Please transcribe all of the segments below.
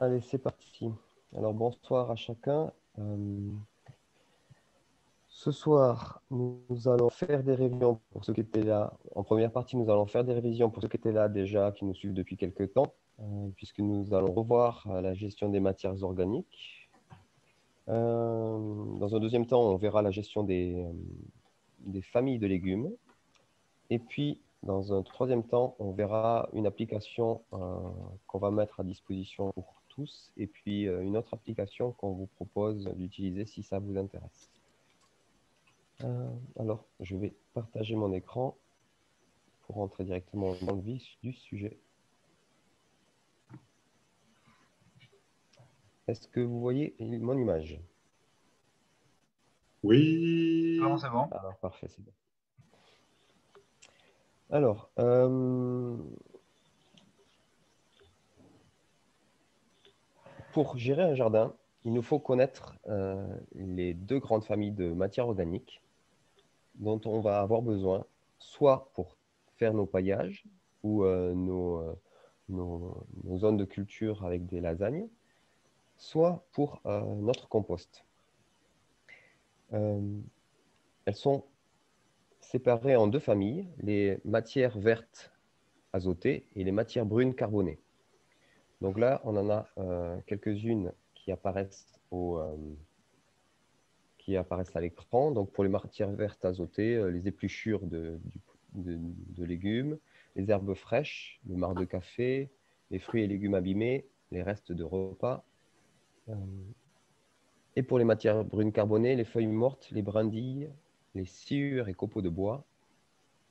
Allez, c'est parti. Alors, bonsoir à chacun. Ce soir, nous allons faire des révisions pour ceux qui étaient là. En première partie, nous allons faire des révisions pour ceux qui étaient là déjà, qui nous suivent depuis quelques temps, puisque nous allons revoir la gestion des matières organiques. Dans un deuxième temps, on verra la gestion des familles de légumes. Et puis, dans un troisième temps, on verra une application qu'on va mettre à disposition pour tous, et puis une autre application qu'on vous propose d'utiliser si ça vous intéresse. Alors, je vais partager mon écran pour rentrer directement dans le vif du sujet. Est-ce que vous voyez mon image? Oui. Non, c'est bon. Alors, parfait, c'est bon. Alors, pour gérer un jardin, il nous faut connaître les deux grandes familles de matières organiques dont on va avoir besoin, soit pour faire nos paillages ou nos zones de culture avec des lasagnes, soit pour notre compost. Elles sont séparées en deux familles, les matières vertes azotées et les matières brunes carbonées. Donc là, on en a quelques-unes qui apparaissent à l'écran. Donc pour les matières vertes azotées, les épluchures de légumes, les herbes fraîches, le marc de café, les fruits et légumes abîmés, les restes de repas. Et pour les matières brunes carbonées, les feuilles mortes, les brindilles, les sciures et copeaux de bois,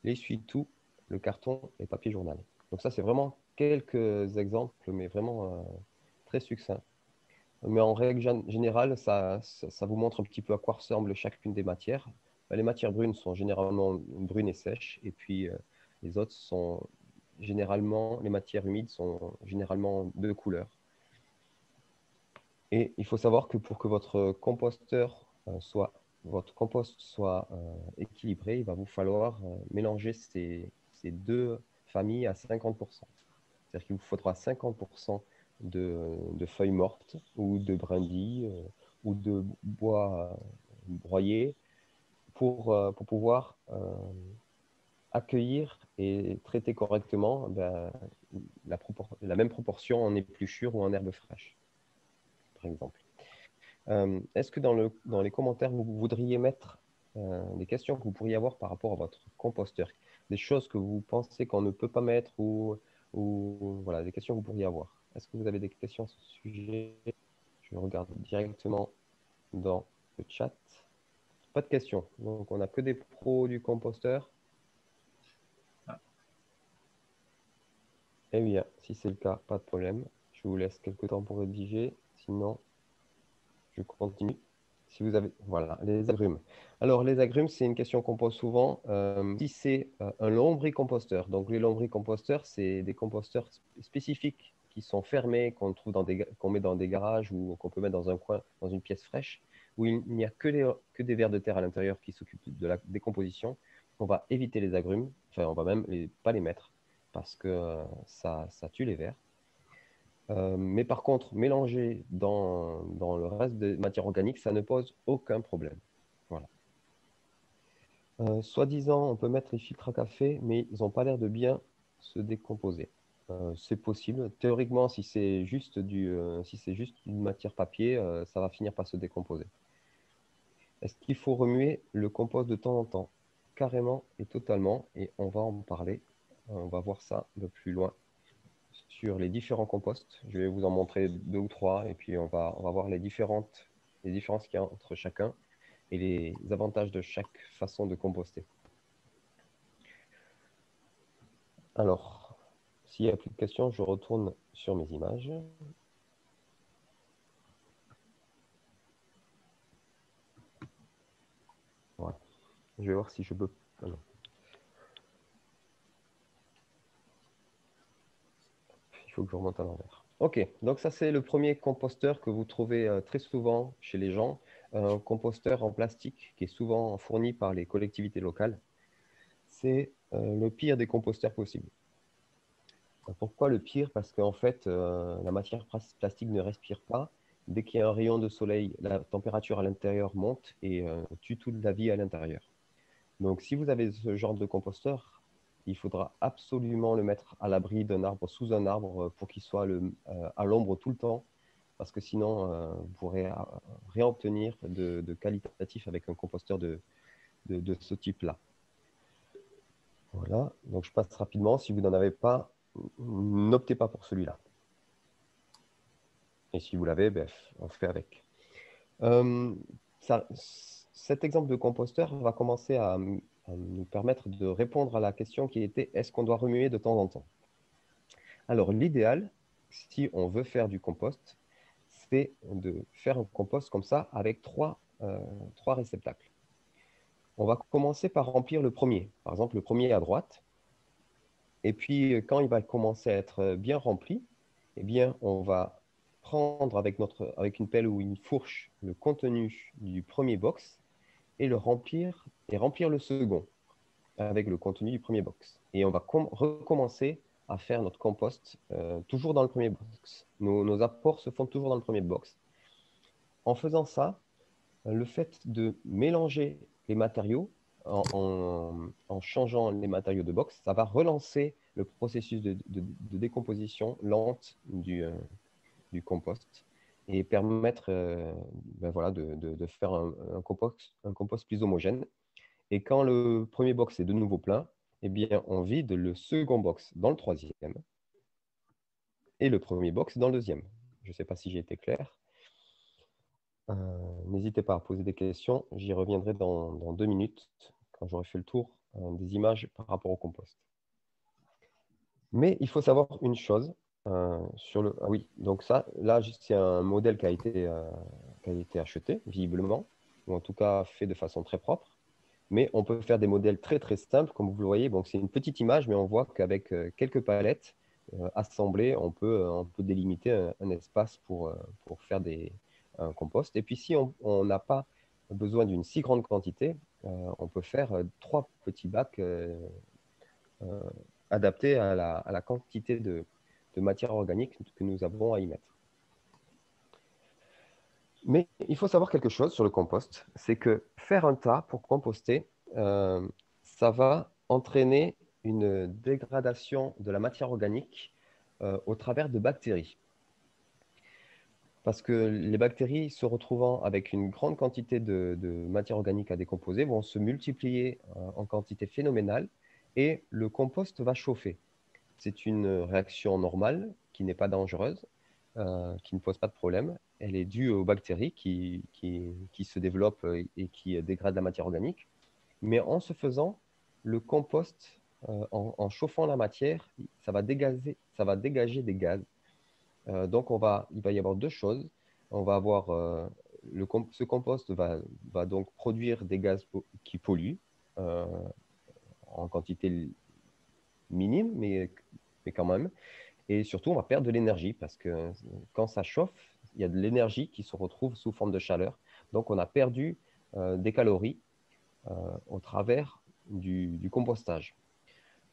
l'essuie-tout, le carton et papier journal. Donc ça, c'est vraiment quelques exemples, mais vraiment très succincts. Mais en règle générale, ça vous montre un petit peu à quoi ressemble chacune des matières. Les matières brunes sont généralement brunes et sèches, et puis les autres sont généralement, les matières humides sont généralement de couleur. Et il faut savoir que pour que votre compost soit équilibré, il va vous falloir mélanger ces deux familles à 50%. C'est-à-dire qu'il vous faudra 50% de feuilles mortes ou de brindilles ou de bois broyés pour pouvoir accueillir et traiter correctement la même proportion en épluchures ou en herbes fraîches, par exemple. Est-ce que dans les commentaires, vous voudriez mettre des questions que vous pourriez avoir par rapport à votre composteur, des choses que vous pensez qu'on ne peut pas mettre ou voilà, des questions que vous pourriez avoir. Est-ce que vous avez des questions sur ce sujet? Je regarde directement dans le chat. Pas de questions. Donc, on n'a que des pros du composteur. Eh bien, si c'est le cas, pas de problème. Je vous laisse quelques temps pour rédiger. Sinon, je continue. Si vous avez, voilà, les agrumes. Alors, les agrumes, c'est une question qu'on pose souvent. Si c'est un lombricomposteur, donc les lombricomposteurs, c'est des composteurs spécifiques qui sont fermés, qu'on met dans des garages ou qu'on peut mettre dans un coin, dans une pièce fraîche, où il n'y a que des vers de terre à l'intérieur qui s'occupent de la décomposition. On va éviter les agrumes, enfin, on va même pas les mettre parce que ça tue les vers. Mais par contre, mélanger dans le reste des matières organiques, ça ne pose aucun problème. Voilà. Soi-disant, on peut mettre les filtres à café, mais ils n'ont pas l'air de bien se décomposer. C'est possible. Théoriquement, si c'est juste une matière papier, ça va finir par se décomposer. Est-ce qu'il faut remuer le compost de temps en temps? Carrément et totalement, et on va en parler. On va voir ça de plus loin sur les différents composts. Je vais vous en montrer deux ou trois, et puis on va voir les différences qu'il y a entre chacun et les avantages de chaque façon de composter. Alors, s'il n'y a plus de questions, je retourne sur mes images. Voilà. Je vais voir si je peux... Ah non. Il faut que je remonte à l'envers. Ok, donc ça c'est le premier composteur que vous trouvez très souvent chez les gens, un composteur en plastique qui est souvent fourni par les collectivités locales. C'est le pire des composteurs possibles. Pourquoi le pire? Parce qu'en fait, la matière plastique ne respire pas. Dès qu'il y a un rayon de soleil, la température à l'intérieur monte et tue toute la vie à l'intérieur. Donc, si vous avez ce genre de composteur, il faudra absolument le mettre à l'abri d'un arbre, sous un arbre, pour qu'il soit à l'ombre tout le temps, parce que sinon, vous ne pourrez rien obtenir de qualitatif avec un composteur de ce type-là. Voilà, donc je passe rapidement. Si vous n'en avez pas, n'optez pas pour celui-là. Et si vous l'avez, bref, on fait avec. Cet exemple de composteur va commencer à nous permettre de répondre à la question qui était est-ce qu'on doit remuer de temps en temps? Alors, l'idéal, si on veut faire du compost, c'est de faire un compost comme ça avec trois réceptacles. On va commencer par remplir le premier, par exemple le premier à droite. Et puis, quand il va commencer à être bien rempli, eh bien, on va prendre avec une pelle ou une fourche le contenu du premier box et remplir le second avec le contenu du premier box. Et on va recommencer à faire notre compost toujours dans le premier box. Nos apports se font toujours dans le premier box. En faisant ça, le fait de mélanger les matériaux en changeant les matériaux de box, ça va relancer le processus de décomposition lente du compost et permettre ben voilà, de faire un compost plus homogène. Et quand le premier box est de nouveau plein, eh bien, on vide le second box dans le troisième et le premier box dans le deuxième. Je ne sais pas si j'ai été clair. N'hésitez pas à poser des questions. J'y reviendrai dans 2 minutes quand j'aurai fait le tour des images par rapport au compost. Mais il faut savoir une chose sur le... Ah oui, donc ça, là, c'est un modèle qui a été acheté, visiblement, ou en tout cas fait de façon très propre. Mais on peut faire des modèles très, très simples, comme vous le voyez. Donc, c'est une petite image, mais on voit qu'avec quelques palettes assemblées, on peut délimiter un espace pour faire un compost. Et puis, si on n'a pas besoin d'une si grande quantité, on peut faire 3 petits bacs adaptés à la quantité de matière organique que nous avons à y mettre. Mais il faut savoir quelque chose sur le compost, c'est que faire un tas pour composter, ça va entraîner une dégradation de la matière organique au travers de bactéries. Parce que les bactéries, se retrouvant avec une grande quantité de matière organique à décomposer, vont se multiplier en quantité phénoménale et le compost va chauffer. C'est une réaction normale qui n'est pas dangereuse, qui ne pose pas de problème. Elle est due aux bactéries qui se développent et qui dégradent la matière organique. Mais en ce faisant, le compost, en chauffant la matière, ça va dégager des gaz. Donc, il va y avoir 2 choses. On va avoir, ce compost va donc produire des gaz qui polluent en quantité minime, mais quand même. Et surtout, on va perdre de l'énergie parce que quand ça chauffe, il y a de l'énergie qui se retrouve sous forme de chaleur. Donc, on a perdu des calories au travers du compostage.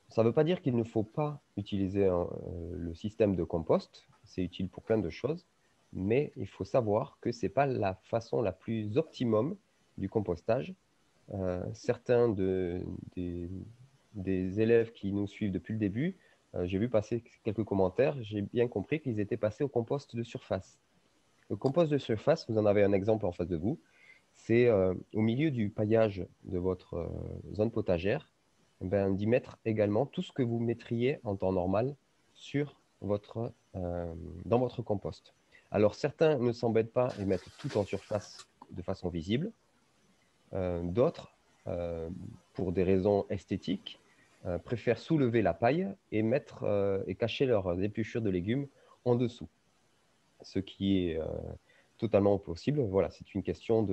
Ça ne veut pas dire qu'il ne faut pas utiliser le système de compost. C'est utile pour plein de choses. Mais il faut savoir que ce n'est pas la façon la plus optimum du compostage. Certains des élèves qui nous suivent depuis le début, j'ai vu passer quelques commentaires, j'ai bien compris qu'ils étaient passés au compost de surface. Le compost de surface, vous en avez un exemple en face de vous, c'est au milieu du paillage de votre zone potagère, ben, d'y mettre également tout ce que vous mettriez en temps normal dans votre compost. Alors certains ne s'embêtent pas et mettent tout en surface de façon visible. D'autres, pour des raisons esthétiques, préfèrent soulever la paille et cacher leurs épluchures de légumes en dessous, ce qui est totalement possible. Voilà, c'est une question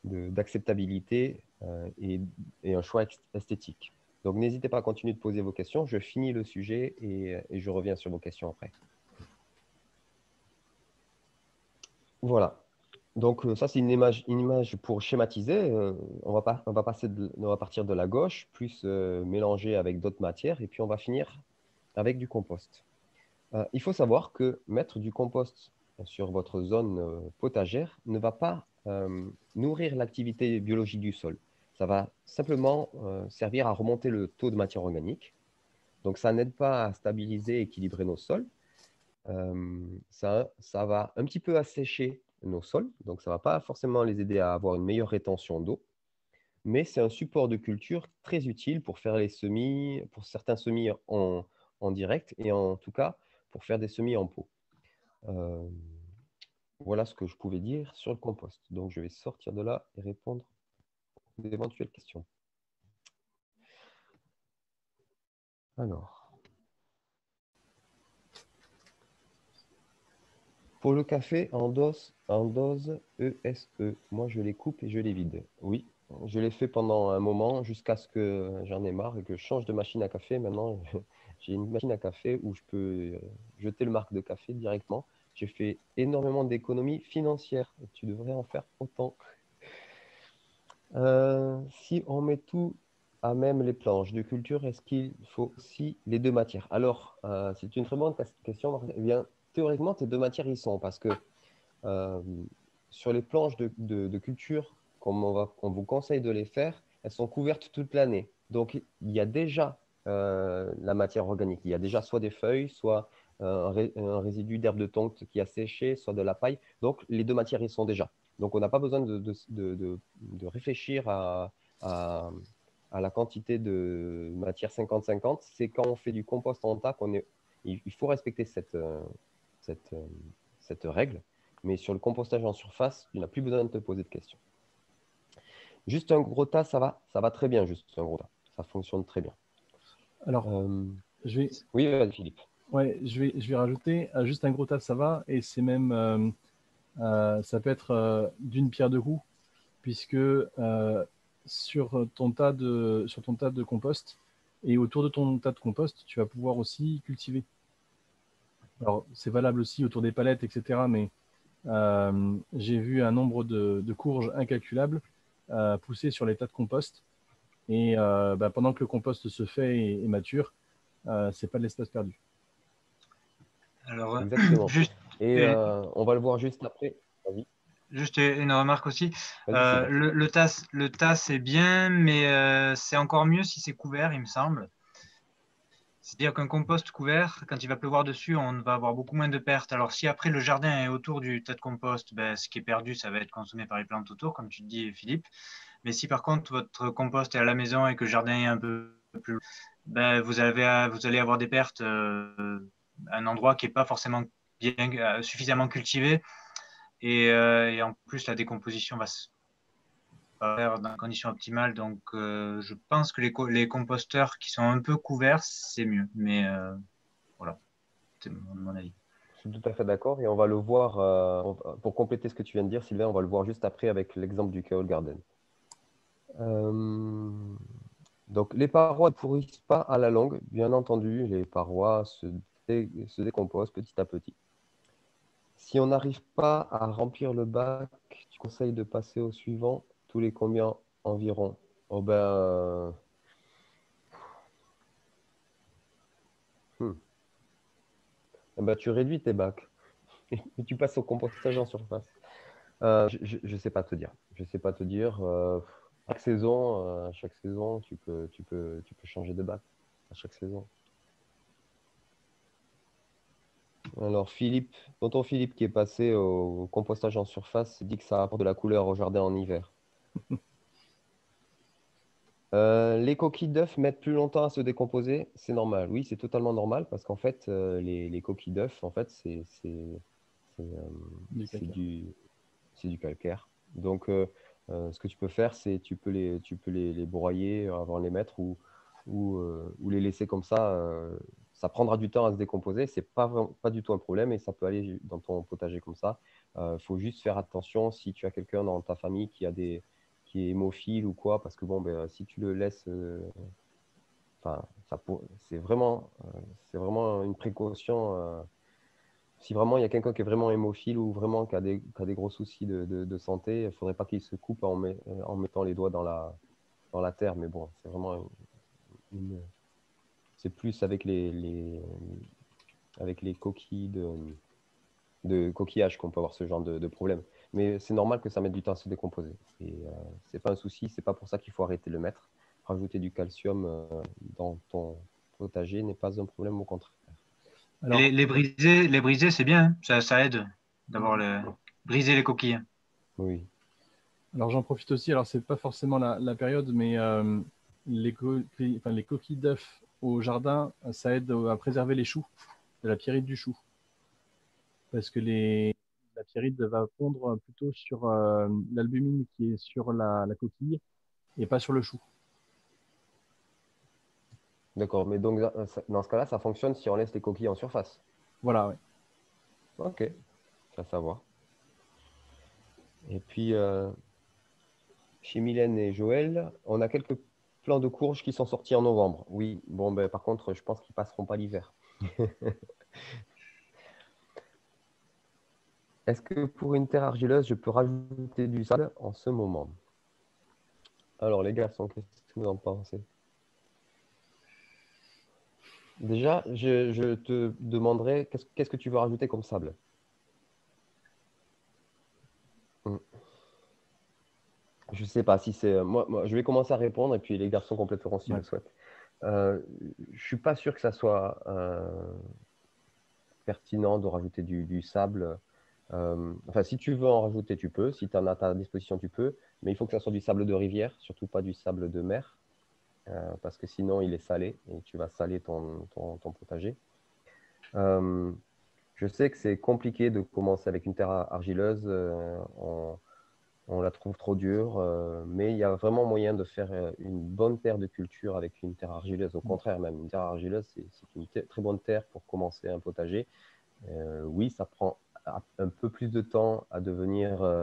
d'acceptabilité et un choix esthétique. Donc, n'hésitez pas à continuer de poser vos questions. Je finis le sujet et je reviens sur vos questions après. Voilà. Donc, ça, c'est une image pour schématiser. On va partir de la gauche, plus mélanger avec d'autres matières, et puis on va finir avec du compost. Il faut savoir que mettre du compost sur votre zone potagère ne va pas nourrir l'activité biologique du sol. Ça va simplement servir à remonter le taux de matière organique. Donc, ça n'aide pas à stabiliser et équilibrer nos sols. Ça va un petit peu assécher nos sols. Donc, ça ne va pas forcément les aider à avoir une meilleure rétention d'eau. Mais c'est un support de culture très utile pour faire les semis, pour certains semis en direct et en tout cas pour faire des semis en pot. Euh, voilà ce que je pouvais dire sur le compost. Donc, je vais sortir de là et répondre aux éventuelles questions. Alors, pour le café en dose ESE, moi je les coupe et je les vide. Oui, je l'ai fait pendant un moment jusqu'à ce que j'en ai marre et que je change de machine à café. Maintenant, j'ai une machine à café où je peux jeter le marc de café directement. J'ai fait énormément d'économies financières. Tu devrais en faire autant. Si on met tout à même les planches de culture, est-ce qu'il faut aussi les deux matières? Alors, c'est une très bonne question, Marc. Eh bien, théoriquement, tes deux matières y sont parce que euh, sur les planches de culture, comme on vous conseille de les faire, elles sont couvertes toute l'année. Donc, il y a déjà la matière organique. Il y a déjà soit des feuilles, soit un résidu d'herbe de tonte qui a séché, soit de la paille. Donc, les deux matières y sont déjà. Donc, on n'a pas besoin de réfléchir à, à la quantité de matière 50-50. C'est quand on fait du compost en tas il faut respecter cette, euh, cette règle. Mais sur le compostage en surface, tu n'as plus besoin de te poser de questions. Juste un gros tas, ça va très bien, juste un gros tas. Ça fonctionne très bien. Alors, je vais, Oui, vas-y, Philippe. ouais, je vais rajouter juste un gros tas, ça va, et c'est même, ça peut être d'une pierre deux coups, puisque sur ton tas de compost et autour de ton tas de compost, tu vas pouvoir aussi cultiver. Alors, c'est valable aussi autour des palettes, etc. Mais j'ai vu un nombre de courges incalculable pousser sur les tas de compost. Et pendant que le compost se fait et mature, c'est pas de l'espace perdu. Alors, Exactement. juste, Et on va le voir juste après. Vas-y, juste une remarque aussi. vas-y, Sébastien. Le tas, c'est bien, mais c'est encore mieux si c'est couvert, il me semble. C'est-à-dire qu'un compost couvert, quand il va pleuvoir dessus, on va avoir beaucoup moins de pertes. Alors, si après le jardin est autour du tas de compost, ben, ce qui est perdu, ça va être consommé par les plantes autour, comme tu dis, Philippe. Mais si par contre votre compost est à la maison et que le jardin est un peu plus loin, ben, vous allez avoir des pertes à un endroit qui n'est pas forcément suffisamment cultivé. Et en plus, la décomposition va se faire dans des conditions optimales. Donc, je pense que les composteurs qui sont un peu couverts, c'est mieux. Mais voilà, c'est mon avis. Je suis tout à fait d'accord. Et on va le voir, pour compléter ce que tu viens de dire, Sylvain, on va le voir juste après avec l'exemple du Chaos Garden. Donc, les parois ne pourrissent pas à la longue. Bien entendu, les parois se décomposent petit à petit. Si on n'arrive pas à remplir le bac, tu conseilles de passer au suivant tous les combien environ? Oh ben, hmm. Eh ben, tu réduis tes bacs et tu passes au compostage en surface. Je ne sais pas te dire. Je sais pas te dire. Chaque saison, tu peux changer de bac à chaque saison. Alors, tonton Philippe qui est passé au compostage en surface, dit que ça apporte de la couleur au jardin en hiver. Les coquilles d'œufs mettent plus longtemps à se décomposer, c'est normal. Oui, c'est totalement normal parce qu'en fait, les coquilles d'œufs, en fait, c'est, c'est du calcaire. Donc, ce que tu peux faire, c'est tu peux les broyer avant de les mettre ou les laisser comme ça. Ça prendra du temps à se décomposer. C'est pas du tout un problème et ça peut aller dans ton potager comme ça. Il faut juste faire attention si tu as quelqu'un dans ta famille qui est hémophile ou quoi, parce que bon, ben, si tu le laisses, enfin, c'est vraiment une précaution. Si vraiment il y a quelqu'un qui est vraiment hémophile ou vraiment qui a des gros soucis de santé, il ne faudrait pas qu'il se coupe en mettant les doigts dans la terre. Mais bon, c'est vraiment c'est plus avec avec les coquilles de coquillages qu'on peut avoir ce genre de problème. Mais c'est normal que ça mette du temps à se décomposer. Et c'est pas un souci, c'est pas pour ça qu'il faut arrêter de le mettre. Rajouter du calcium dans ton potager n'est pas un problème, au contraire. Alors, les briser, c'est bien, hein. Ça aide d'avoir briser les coquilles. Oui. Alors j'en profite aussi, alors c'est pas forcément la période, mais les coquilles d'œufs au jardin, ça aide à préserver les choux, de la pierrite du chou. Parce que la pierrite va pondre plutôt sur l'albumine qui est sur la coquille et pas sur le chou. D'accord, mais donc dans ce cas-là, ça fonctionne si on laisse les coquilles en surface. Voilà, ouais. Ok, ça à savoir. Et puis, chez Mylène et Joël, on a quelques plants de courges qui sont sortis en novembre. Oui, bon, ben, par contre, je pense qu'ils ne passeront pas l'hiver. Est-ce que pour une terre argileuse, je peux rajouter du sable en ce moment? Alors, les garçons, qu'est-ce que vous en pensez? Déjà, je te demanderai, qu'est-ce que tu veux rajouter comme sable? Je ne sais pas si c'est... Moi, je vais commencer à répondre et puis les garçons compléteront s'ils Ouais. le souhaitent. Je ne suis pas sûr que ça soit pertinent de rajouter du sable. Enfin, si tu veux en rajouter, tu peux. Si tu en as à ta disposition, tu peux. Mais il faut que ça soit du sable de rivière, surtout pas du sable de mer, parce que sinon, il est salé et tu vas saler ton potager. Je sais que c'est compliqué de commencer avec une terre argileuse. On la trouve trop dure, mais il y a vraiment moyen de faire une bonne terre de culture avec une terre argileuse. Au contraire, même une terre argileuse, c'est une très bonne terre pour commencer un potager. Oui, ça prend un peu plus de temps à devenir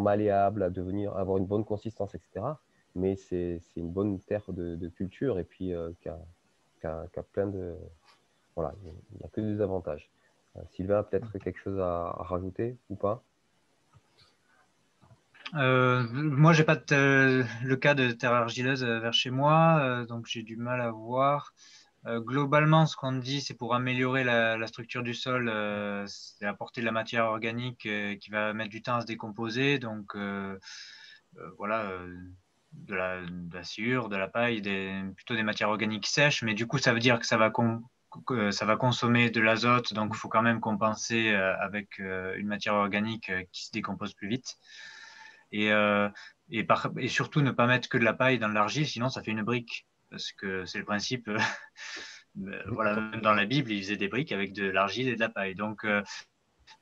malléable, avoir une bonne consistance, etc. Mais c'est une bonne terre de culture et puis qui a plein de... Voilà, il n'y a que des avantages. Sylvain, peut-être quelque chose à rajouter ou pas? Moi, j'ai pas le cas de terre argileuse vers chez moi, donc j'ai du mal à voir. Globalement, ce qu'on dit, c'est pour améliorer la structure du sol, c'est apporter de la matière organique qui va mettre du temps à se décomposer. Donc, voilà, de la sciure, de la paille, plutôt des matières organiques sèches. Mais du coup, ça veut dire que ça va consommer de l'azote. Donc, il faut quand même compenser avec une matière organique qui se décompose plus vite. Et surtout, ne pas mettre que de la paille dans l'argile, sinon ça fait une brique. Parce que c'est le principe. Voilà, même dans la Bible, ils faisaient des briques avec de l'argile et de la paille. Donc,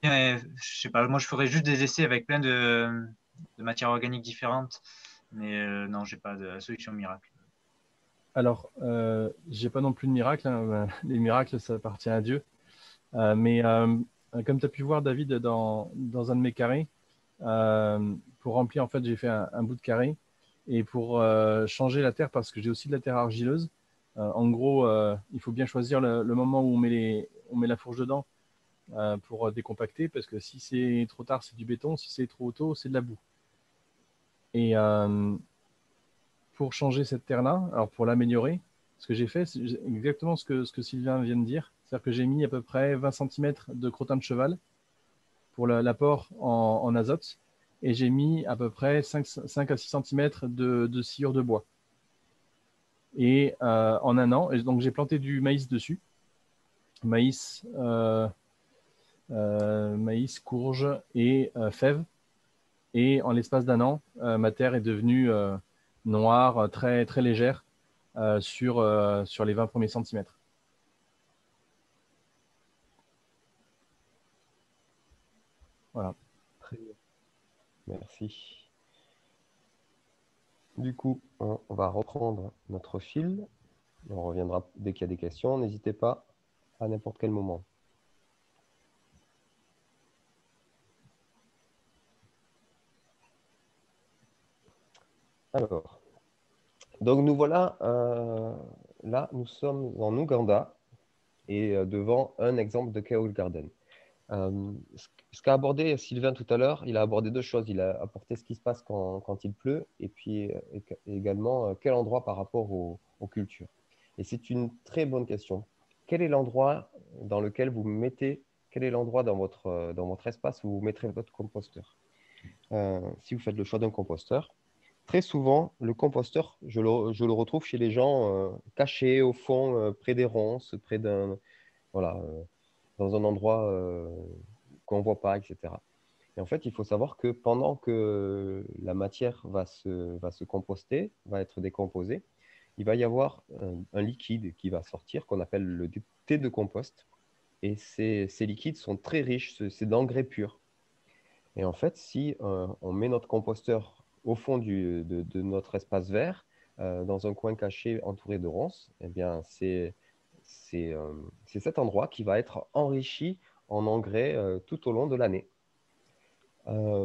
je sais pas, moi je ferais juste des essais avec plein de matières organiques différentes, mais non, j'ai pas de solution miracle. Alors, j'ai pas non plus de miracle, hein. Les miracles, ça appartient à Dieu. Mais comme tu as pu voir, David, dans un de mes carrés, pour remplir, en fait, j'ai fait un bout de carré. Et pour changer la terre, parce que j'ai aussi de la terre argileuse, en gros, il faut bien choisir le moment où on met la fourche dedans pour décompacter, parce que si c'est trop tard, c'est du béton, si c'est trop tôt, c'est de la boue. Et pour changer cette terre-là, alors pour l'améliorer, ce que j'ai fait, c'est exactement ce que Sylvain vient de dire. C'est-à-dire que j'ai mis à peu près 20 cm de crottin de cheval pour l'apport en azote, et j'ai mis à peu près 5 à 6 cm de sciure de bois. Et en un an, et donc j'ai planté du maïs dessus. Maïs, courge et fèves. Et en l'espace d'un an, ma terre est devenue noire, très, très légère sur les 20 premiers centimètres. Voilà. Très bien. Merci. Du coup, on va reprendre notre fil. On reviendra dès qu'il y a des questions. N'hésitez pas à n'importe quel moment. Alors, donc nous voilà, là, nous sommes en Ouganda et devant un exemple de Kale Garden. Ce qu'a abordé Sylvain tout à l'heure, il a abordé deux choses. Il a apporté ce qui se passe quand il pleut et puis également quel endroit par rapport aux cultures. Et c'est une très bonne question. Quel est l'endroit dans lequel vous mettez, quel est l'endroit dans votre espace où vous mettrez votre composteur? Si vous faites le choix d'un composteur, très souvent, le composteur, je le retrouve chez les gens cachés au fond, près des ronces, près d'un, voilà, dans un endroit qu'on ne voit pas, etc. Et en fait, il faut savoir que pendant que la matière va se composter, va être décomposée, il va y avoir un liquide qui va sortir qu'on appelle le thé de compost. Et ces liquides sont très riches, c'est d'engrais pur. Et en fait, si on met notre composteur au fond de notre espace vert, dans un coin caché entouré de ronces, eh bien, c'est cet endroit qui va être enrichi en engrais tout au long de l'année.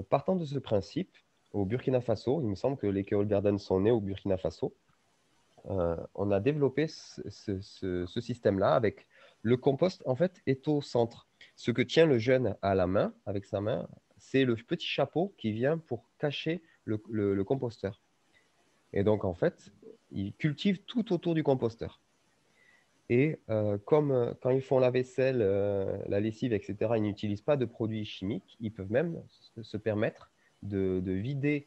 Partant de ce principe, au Burkina Faso, il me semble que les Keol Gardens sont nés au Burkina Faso, on a développé ce système-là avec le compost, en fait, est au centre. Ce que tient le jeune à la main, avec sa main, c'est le petit chapeau qui vient pour cacher le composteur. Et donc, en fait, ils cultivent tout autour du composteur. Et comme quand ils font la vaisselle, la lessive, etc., ils n'utilisent pas de produits chimiques, ils peuvent même se permettre de vider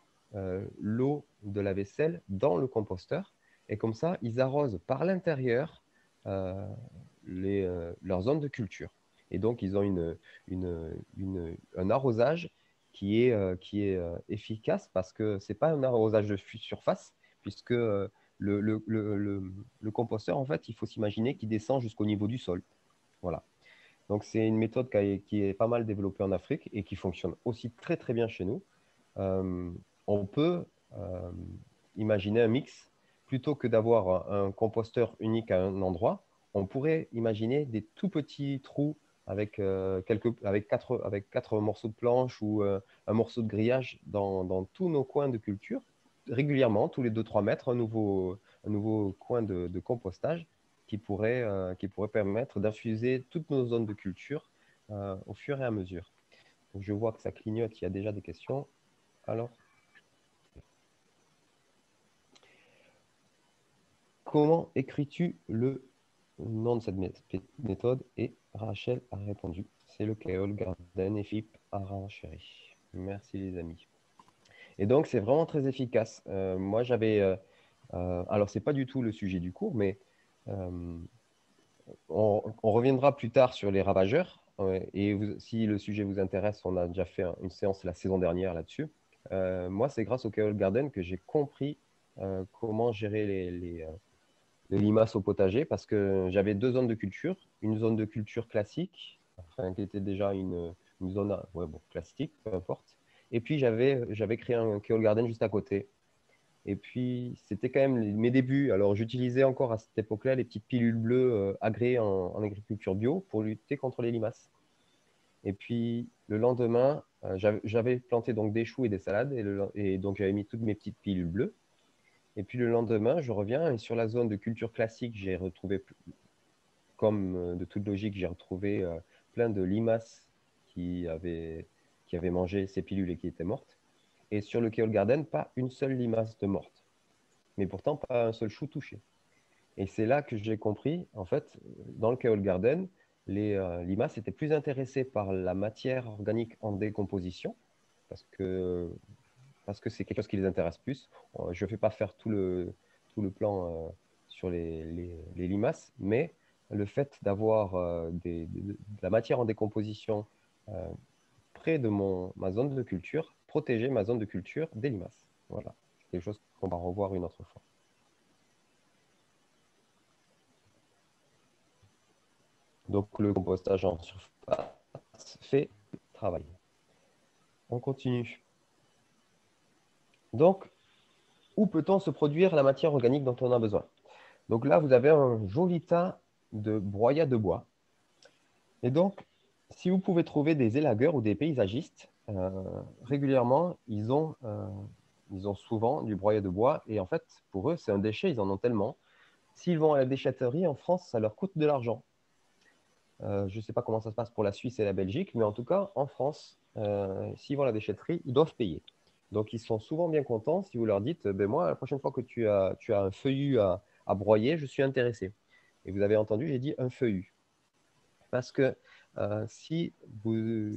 l'eau de la vaisselle dans le composteur. Et comme ça, ils arrosent par l'intérieur euh, leurs zones de culture. Et donc, ils ont un arrosage qui est efficace parce que ce n'est pas un arrosage de surface, puisque le composteur, en fait, il faut s'imaginer qu'il descend jusqu'au niveau du sol. Voilà. Donc, c'est une méthode qui est pas mal développée en Afrique et qui fonctionne aussi très, très bien chez nous. Euh, on peut imaginer un mix. Plutôt que d'avoir un composteur unique à un endroit, on pourrait imaginer des tout petits trous avec quatre morceaux de planche ou un morceau de grillage dans tous nos coins de culture. Régulièrement, tous les 2-3 mètres, un nouveau coin de compostage qui pourrait permettre d'infuser toutes nos zones de culture au fur et à mesure. Donc, je vois que ça clignote, il y a déjà des questions. Alors, comment écris-tu le nom de cette méthode? Et Rachel a répondu. C'est le Keol Garden et Philippe Aranchéry. Merci les amis. Et donc, c'est vraiment très efficace. Moi, alors, ce n'est pas du tout le sujet du cours, mais on reviendra plus tard sur les ravageurs. Et si le sujet vous intéresse, on a déjà fait une séance la saison dernière là-dessus. Moi, c'est grâce au Keol Garden que j'ai compris comment gérer les limaces au potager parce que j'avais deux zones de culture. Une zone de culture classique, enfin, qui était déjà une zone ouais, bon, classique, peu importe. Et puis, j'avais créé un Keol Garden juste à côté. Et puis, c'était quand même mes débuts. Alors, j'utilisais encore à cette époque-là les petites pilules bleues agréées en agriculture bio pour lutter contre les limaces. Et puis, le lendemain, j'avais planté donc des choux et des salades. Et donc, j'avais mis toutes mes petites pilules bleues. Et puis, le lendemain, je reviens et sur la zone de culture classique, j'ai retrouvé, comme de toute logique, j'ai retrouvé plein de limaces qui avaient mangé ces pilules et qui étaient mortes. Et sur le Keol Garden, pas une seule limace de morte, mais pourtant pas un seul chou touché. Et c'est là que j'ai compris, en fait, dans le Keol Garden, les limaces étaient plus intéressées par la matière organique en décomposition, parce que c'est quelque chose qui les intéresse plus. Je ne fais pas faire tout le plan sur les limaces, mais le fait d'avoir de la matière en décomposition euh, près de ma zone de culture, protéger ma zone de culture des limaces. Voilà, c'est quelque chose qu'on va revoir une autre fois. Donc, le compostage en surface fait travail. On continue. Donc, où peut-on se produire la matière organique dont on a besoin? Donc là, vous avez un joli tas de broyats de bois. Et donc, si vous pouvez trouver des élagueurs ou des paysagistes, régulièrement, ils ont souvent du broyat de bois. Et en fait, pour eux, c'est un déchet, ils en ont tellement. S'ils vont à la déchetterie en France, ça leur coûte de l'argent. Je ne sais pas comment ça se passe pour la Suisse et la Belgique, mais en tout cas, en France, s'ils vont à la déchetterie, ils doivent payer. Donc, ils sont souvent bien contents si vous leur dites, ben moi, la prochaine fois que tu as un feuillu à à broyer, je suis intéressé. Et vous avez entendu, j'ai dit un feuillu. Parce que si vous,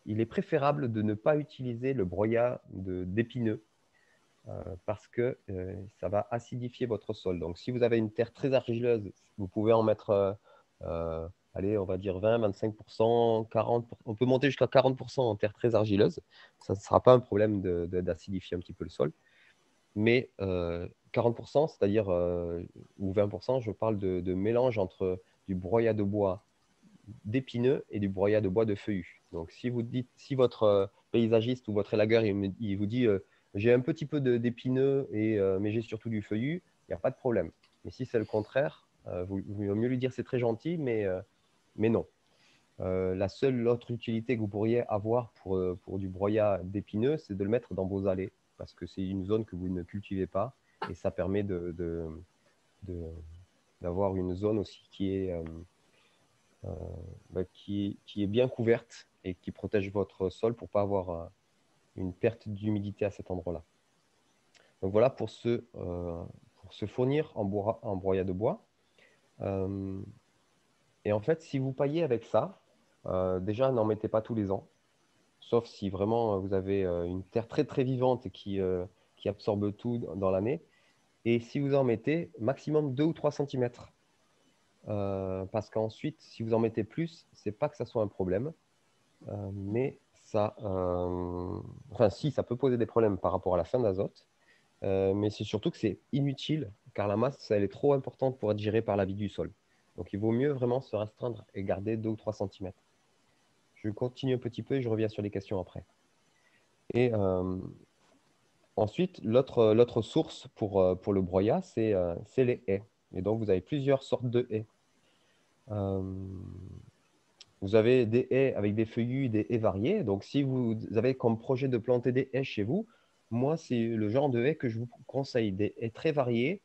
il est préférable de ne pas utiliser le broyat d'épineux parce que ça va acidifier votre sol. Donc, si vous avez une terre très argileuse, vous pouvez en mettre, allez, on va dire 20, 25%, 40%. On peut monter jusqu'à 40% en terre très argileuse. Ça ne sera pas un problème d'acidifier un petit peu le sol. Mais 40%, c'est-à-dire, ou 20%, je parle de mélange entre du broyat de bois d'épineux et du broyat de bois de feuillu. Donc, si vous dites, si votre paysagiste ou votre élagueur, il vous dit j'ai un petit peu d'épineux, mais j'ai surtout du feuillu, il n'y a pas de problème. Mais si c'est le contraire, vous vaut mieux lui dire c'est très gentil, mais non. La seule autre utilité que vous pourriez avoir pour du broyat d'épineux, c'est de le mettre dans vos allées, parce que c'est une zone que vous ne cultivez pas, et ça permet d'avoir une zone aussi qui est bien couverte et qui protège votre sol pour ne pas avoir une perte d'humidité à cet endroit-là. Donc voilà pour se fournir en broyat de bois. Et en fait, si vous paillez avec ça, déjà, n'en mettez pas tous les ans, sauf si vraiment vous avez une terre très très vivante qui absorbe tout dans l'année. Et si vous en mettez, maximum 2 ou 3 cm. Parce qu'ensuite, si vous en mettez plus, c'est pas que ça soit un problème, mais ça, enfin si, ça peut poser des problèmes par rapport à la fin d'azote, mais c'est surtout que c'est inutile, car la masse, elle est trop importante pour être gérée par la vie du sol. Donc il vaut mieux vraiment se restreindre et garder 2 ou 3 cm. Je continue un petit peu et je reviens sur les questions après. Et ensuite, l'autre source pour le broyat, c'est les haies. Et donc, vous avez plusieurs sortes de haies. Vous avez des haies avec des feuillus, des haies variées. Donc, si vous avez comme projet de planter des haies chez vous, moi, c'est le genre de haies que je vous conseille. Des haies très variées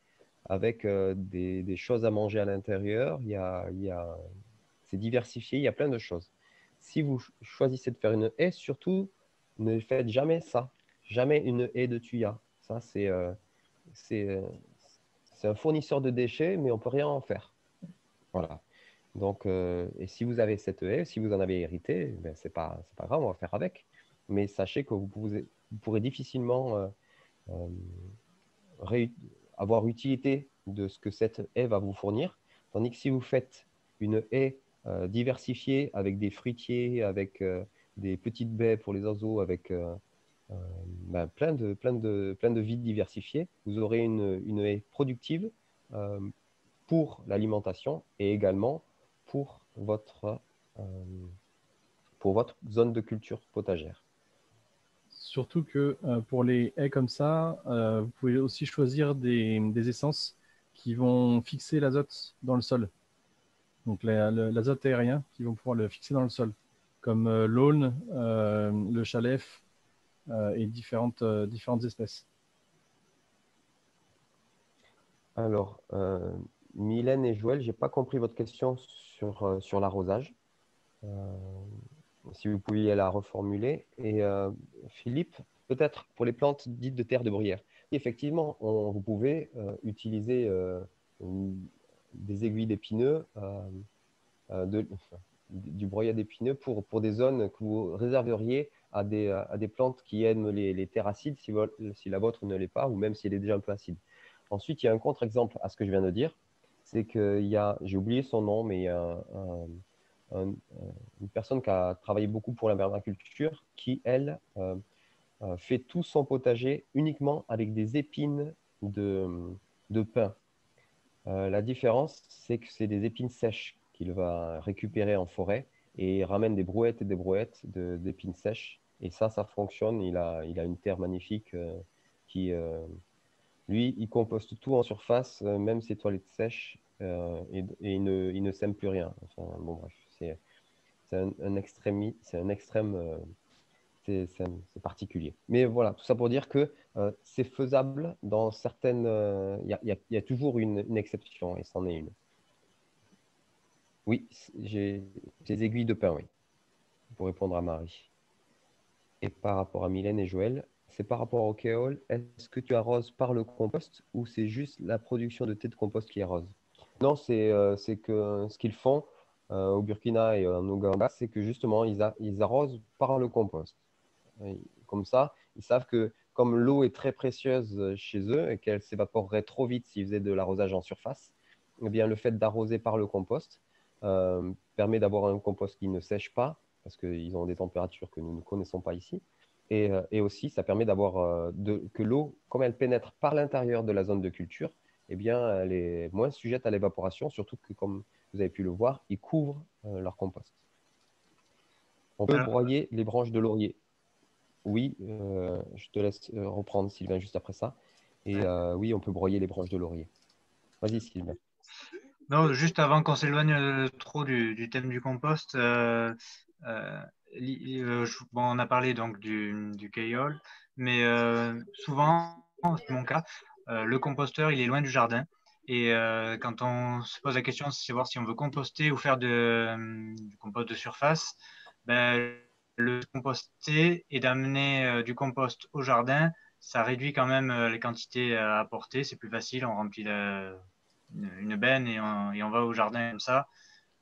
avec des choses à manger à l'intérieur. C'est diversifié, il y a plein de choses. Si vous choisissez de faire une haie, surtout, ne faites jamais ça. Jamais une haie de tuya. Ça, c'est un fournisseur de déchets, mais on ne peut rien en faire. Voilà. Donc, et si vous avez cette haie, si vous en avez hérité, ben, ce n'est pas grave, on va faire avec. Mais sachez que vous pourrez difficilement avoir utilité de ce que cette haie va vous fournir. Tandis que si vous faites une haie diversifiée avec des fruitiers, avec des petites baies pour les oiseaux, avec plein de vides diversifiés, vous aurez une haie productive pour l'alimentation et également pour votre zone de culture potagère. Surtout que pour les haies comme ça, vous pouvez aussi choisir des essences qui vont fixer l'azote dans le sol. Donc l'azote aérien qui vont pouvoir le fixer dans le sol, comme l'aulne, le chalef et différentes espèces. Alors, Mylène et Joël, je n'ai pas compris votre question sur l'arrosage. Si vous pouviez la reformuler. Et Philippe, peut-être pour les plantes dites de terre de bruyère. Effectivement, vous pouvez utiliser des aiguilles d'épineux, du broyat d'épineux pour des zones que vous réserveriez à des plantes qui aiment les terres acides, si la vôtre ne l'est pas, ou même si elle est déjà un peu acide. Ensuite, il y a un contre-exemple à ce que je viens de dire, c'est qu'il y a, j'ai oublié son nom, mais il y a une personne qui a travaillé beaucoup pour la permaculture qui, elle, fait tout son potager uniquement avec des épines de pin. La différence, c'est que c'est des épines sèches qu'il va récupérer en forêt et il ramène des brouettes et des brouettes d'épines sèches. Et ça fonctionne. Il a une terre magnifique qui, lui, il composte tout en surface, même ses toilettes sèches, et il ne sème plus rien. Enfin, bon, bref, c'est un extrême, c'est particulier. Mais voilà, tout ça pour dire que c'est faisable dans certaines. Il y a toujours une exception, et c'en est une. Oui, j'ai des aiguilles de pin, oui, pour répondre à Marie. Et par rapport à Mylène et Joël, c'est par rapport au kéol. Est-ce que tu arroses par le compost ou c'est juste la production de thé de compost qui arrose? Non, c'est que ce qu'ils font au Burkina et en Ouganda, c'est que justement, ils arrosent par le compost. Et comme ça, ils savent que comme l'eau est très précieuse chez eux et qu'elle s'évaporerait trop vite s'ils faisaient de l'arrosage en surface, eh bien, le fait d'arroser par le compost permet d'avoir un compost qui ne sèche pas parce qu'ils ont des températures que nous ne connaissons pas ici. Et aussi, ça permet d'avoir que l'eau, comme elle pénètre par l'intérieur de la zone de culture, eh bien, elle est moins sujette à l'évaporation, surtout que, comme vous avez pu le voir, ils couvrent leur compost. On peut Alors, broyer les branches de laurier. Oui, je te laisse reprendre, Sylvain, juste après ça. Et oui, on peut broyer les branches de laurier. Vas-y, Sylvain. non, juste avant qu'on s'éloigne trop du thème du compost, euh, bon, on a parlé donc du kale, mais souvent, c'est mon cas, le composteur, il est loin du jardin. Et quand on se pose la question de savoir si on veut composter ou faire du compost de surface, ben, le composter et d'amener du compost au jardin, ça réduit quand même les quantités à apporter. C'est plus facile, on remplit une benne et on va au jardin comme ça.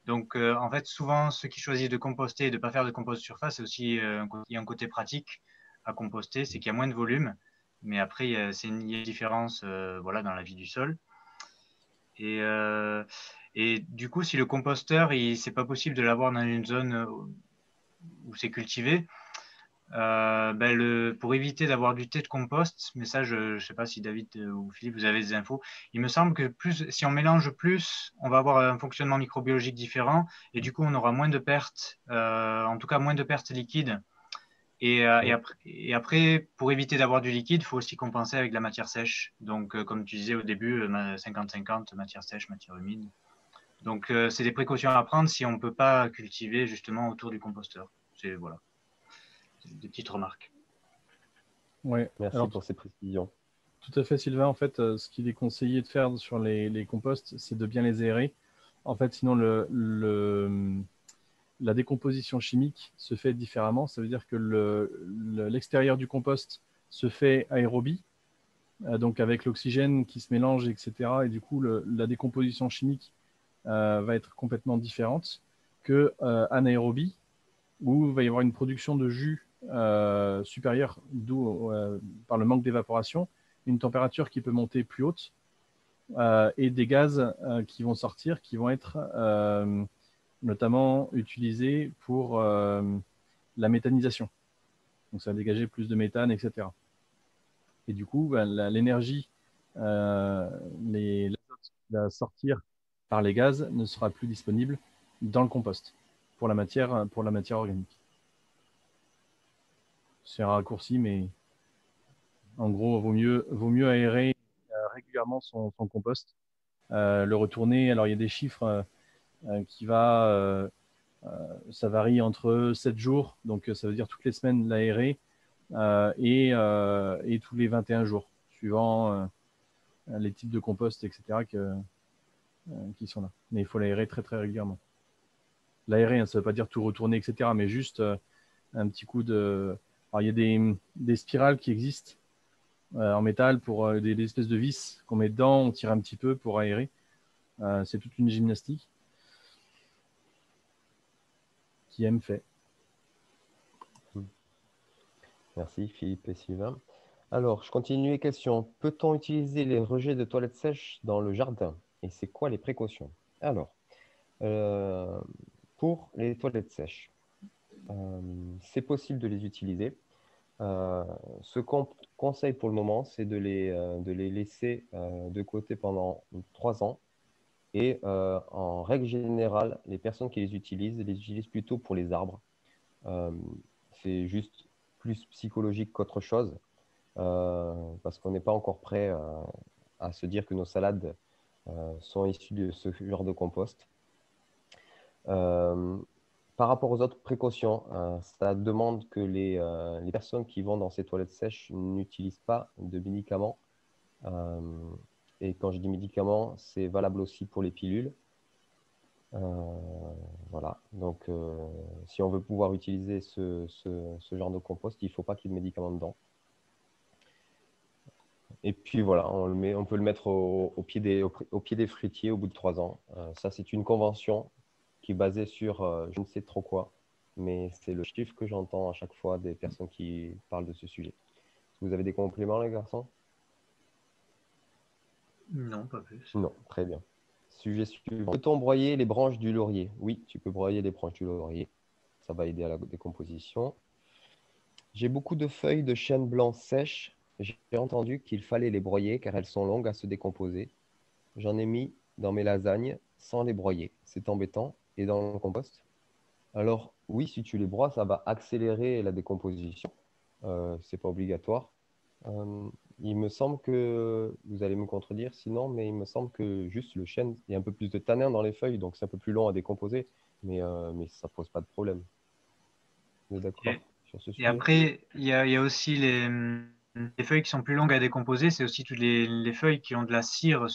Donc, en fait, souvent, ceux qui choisissent de composter et de ne pas faire de compost de surface, c'est aussi il y a un côté pratique à composter, c'est qu'il y a moins de volume. Mais après, il y a une différence voilà, dans la vie du sol. Et, euh, et du coup, si le composteur, c'est pas possible de l'avoir dans une zone où c'est cultivé, pour éviter d'avoir du thé de compost, mais ça, je ne sais pas si David ou Philippe, vous avez des infos, il me semble que si on mélange plus, on va avoir un fonctionnement microbiologique différent et du coup, on aura moins de pertes, en tout cas moins de pertes liquides. Et après, pour éviter d'avoir du liquide, il faut aussi compenser avec de la matière sèche. Donc, comme tu disais au début, 50-50, matière sèche, matière humide. Donc, c'est des précautions à prendre si on ne peut pas cultiver justement autour du composteur. Voilà, c'est des petites remarques. Ouais. Merci Alors, pour ces précisions. tout à fait, Sylvain. En fait, ce qu'il est conseillé de faire sur les composts, c'est de bien les aérer. En fait, sinon, la décomposition chimique se fait différemment. Ça veut dire que l'extérieur du compost se fait aérobie, donc avec l'oxygène qui se mélange, etc. Et du coup, la décomposition chimique va être complètement différente que anaérobie, où il va y avoir une production de jus supérieure, d'où par le manque d'évaporation, une température qui peut monter plus haute et des gaz qui vont sortir, qui vont être notamment utilisés pour la méthanisation. Donc ça va dégager plus de méthane, etc. Et du coup, l'énergie, l'azote qui va sortir par les gaz ne sera plus disponible dans le compost pour la matière organique. C'est un raccourci, mais en gros, vaut mieux aérer régulièrement son compost. Le retourner, alors il y a des chiffres ça varie entre 7 jours, donc ça veut dire toutes les semaines l'aérer, et tous les 21 jours, suivant les types de compost, etc., qui sont là. Mais il faut l'aérer très très régulièrement. L'aérer, hein, ça ne veut pas dire tout retourner, etc., mais juste un petit coup de... Alors il y a des spirales qui existent en métal pour des espèces de vis qu'on met dedans, on tire un petit peu pour aérer. C'est toute une gymnastique qui aime fait. Merci, Philippe et Sylvain. Alors, je continue. Question. Peut-on utiliser les rejets de toilettes sèches dans le jardin? Et c'est quoi les précautions? Alors, euh, pour les toilettes sèches, c'est possible de les utiliser. Ce qu'on conseille pour le moment, c'est de les laisser de côté pendant 3 ans. Et en règle générale, les personnes qui les utilisent plutôt pour les arbres. Euh, c'est juste plus psychologique qu'autre chose, parce qu'on n'est pas encore prêt à se dire que nos salades sont issues de ce genre de compost. Euh, Par rapport aux autres précautions, ça demande que les personnes qui vont dans ces toilettes sèches n'utilisent pas de médicaments. Euh, et quand je dis médicaments, c'est valable aussi pour les pilules. Voilà. Donc, si on veut pouvoir utiliser ce genre de compost, il ne faut pas qu'il y ait de médicaments dedans. Et puis voilà, on peut le mettre au pied des fruitiers au bout de 3 ans. Ça, c'est une convention qui est basée sur je ne sais trop quoi, mais c'est le chiffre que j'entends à chaque fois des personnes qui parlent de ce sujet. Vous avez des compléments, les garçons? Non, pas plus. Non, très bien. Sujet suivant. Peut-on broyer les branches du laurier? Oui, tu peux broyer les branches du laurier. Ça va aider à la décomposition. J'ai beaucoup de feuilles de chêne blanc sèches. J'ai entendu qu'il fallait les broyer car elles sont longues à se décomposer. J'en ai mis dans mes lasagnes sans les broyer. C'est embêtant. Et dans le compost? Alors, oui, si tu les broies, ça va accélérer la décomposition. Ce n'est pas obligatoire. Euh, il me semble que, vous allez me contredire sinon, mais il me semble que juste le chêne, il y a un peu plus de tanin dans les feuilles, donc c'est un peu plus long à décomposer, mais ça ne pose pas de problème. Vous êtes d'accord Et, sur ce et sujet? après, il y a aussi les feuilles qui sont plus longues à décomposer, c'est aussi toutes les feuilles qui ont de la cire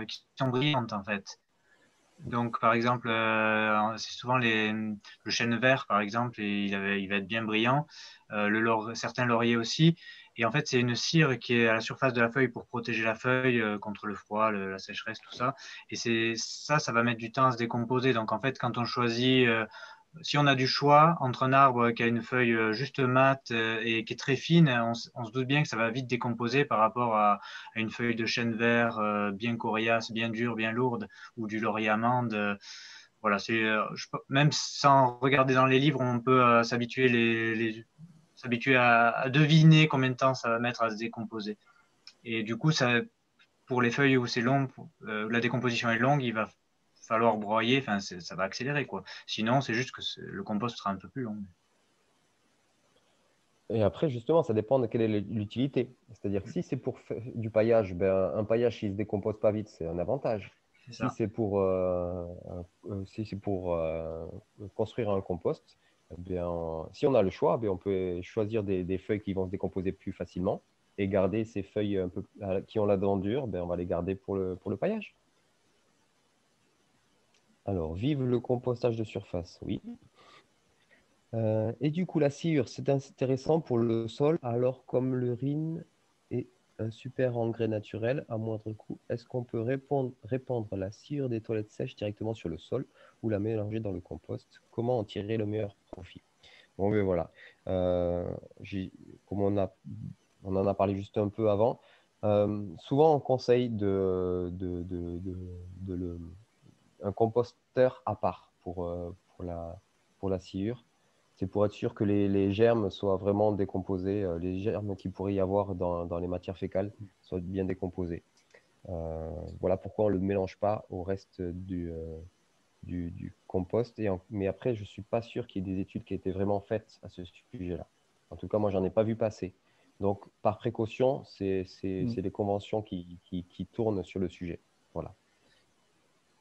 qui sont brillantes en fait. Donc, par exemple, c'est souvent le chêne vert, par exemple, et il va être bien brillant. Certains lauriers aussi. Et en fait, c'est une cire qui est à la surface de la feuille pour protéger la feuille contre le froid, la sécheresse, tout ça. Et ça va mettre du temps à se décomposer. Donc, en fait, quand on choisit, si on a du choix entre un arbre qui a une feuille juste mate et qui est très fine, on se doute bien que ça va vite décomposer par rapport à une feuille de chêne vert bien coriace, bien dure, bien lourde, ou du laurier amande. Voilà, même sans regarder dans les livres, on peut s'habituer à deviner combien de temps ça va mettre à se décomposer. Et du coup, pour les feuilles où c'est long, la décomposition est longue, il va falloir broyer, enfin, ça va accélérer, quoi. Sinon, c'est juste que le compost sera un peu plus long. Et après, justement, ça dépend de quelle est l'utilité. C'est-à-dire, si c'est pour du paillage, ben, un paillage qui ne se décompose pas vite, c'est un avantage. C'est Si ça. c'est pour construire un compost, eh bien, si on a le choix, ben, on peut choisir des feuilles qui vont se décomposer plus facilement et garder ces feuilles un peu, qui ont la dent dure, ben, on va les garder pour le paillage. Alors, vive le compostage de surface, oui. Et du coup, la sciure, c'est intéressant pour le sol, alors comme l'urine est un super engrais naturel à moindre coût, est-ce qu'on peut répandre la sciure des toilettes sèches directement sur le sol ou la mélanger dans le compost? Comment en tirer le meilleur profit? Bon, mais voilà. Euh, Comme on en a parlé juste un peu avant, souvent on conseille un composteur à part pour la sciure. C'est pour être sûr que les germes soient vraiment décomposés, les germes qu'il pourrait y avoir dans les matières fécales soient bien décomposés. Voilà pourquoi on ne le mélange pas au reste du compost. Mais après, je ne suis pas sûr qu'il y ait des études qui aient été vraiment faites à ce sujet-là. En tout cas, moi, je n'en ai pas vu passer. Donc, par précaution, c'est les conventions qui tournent sur le sujet. Voilà.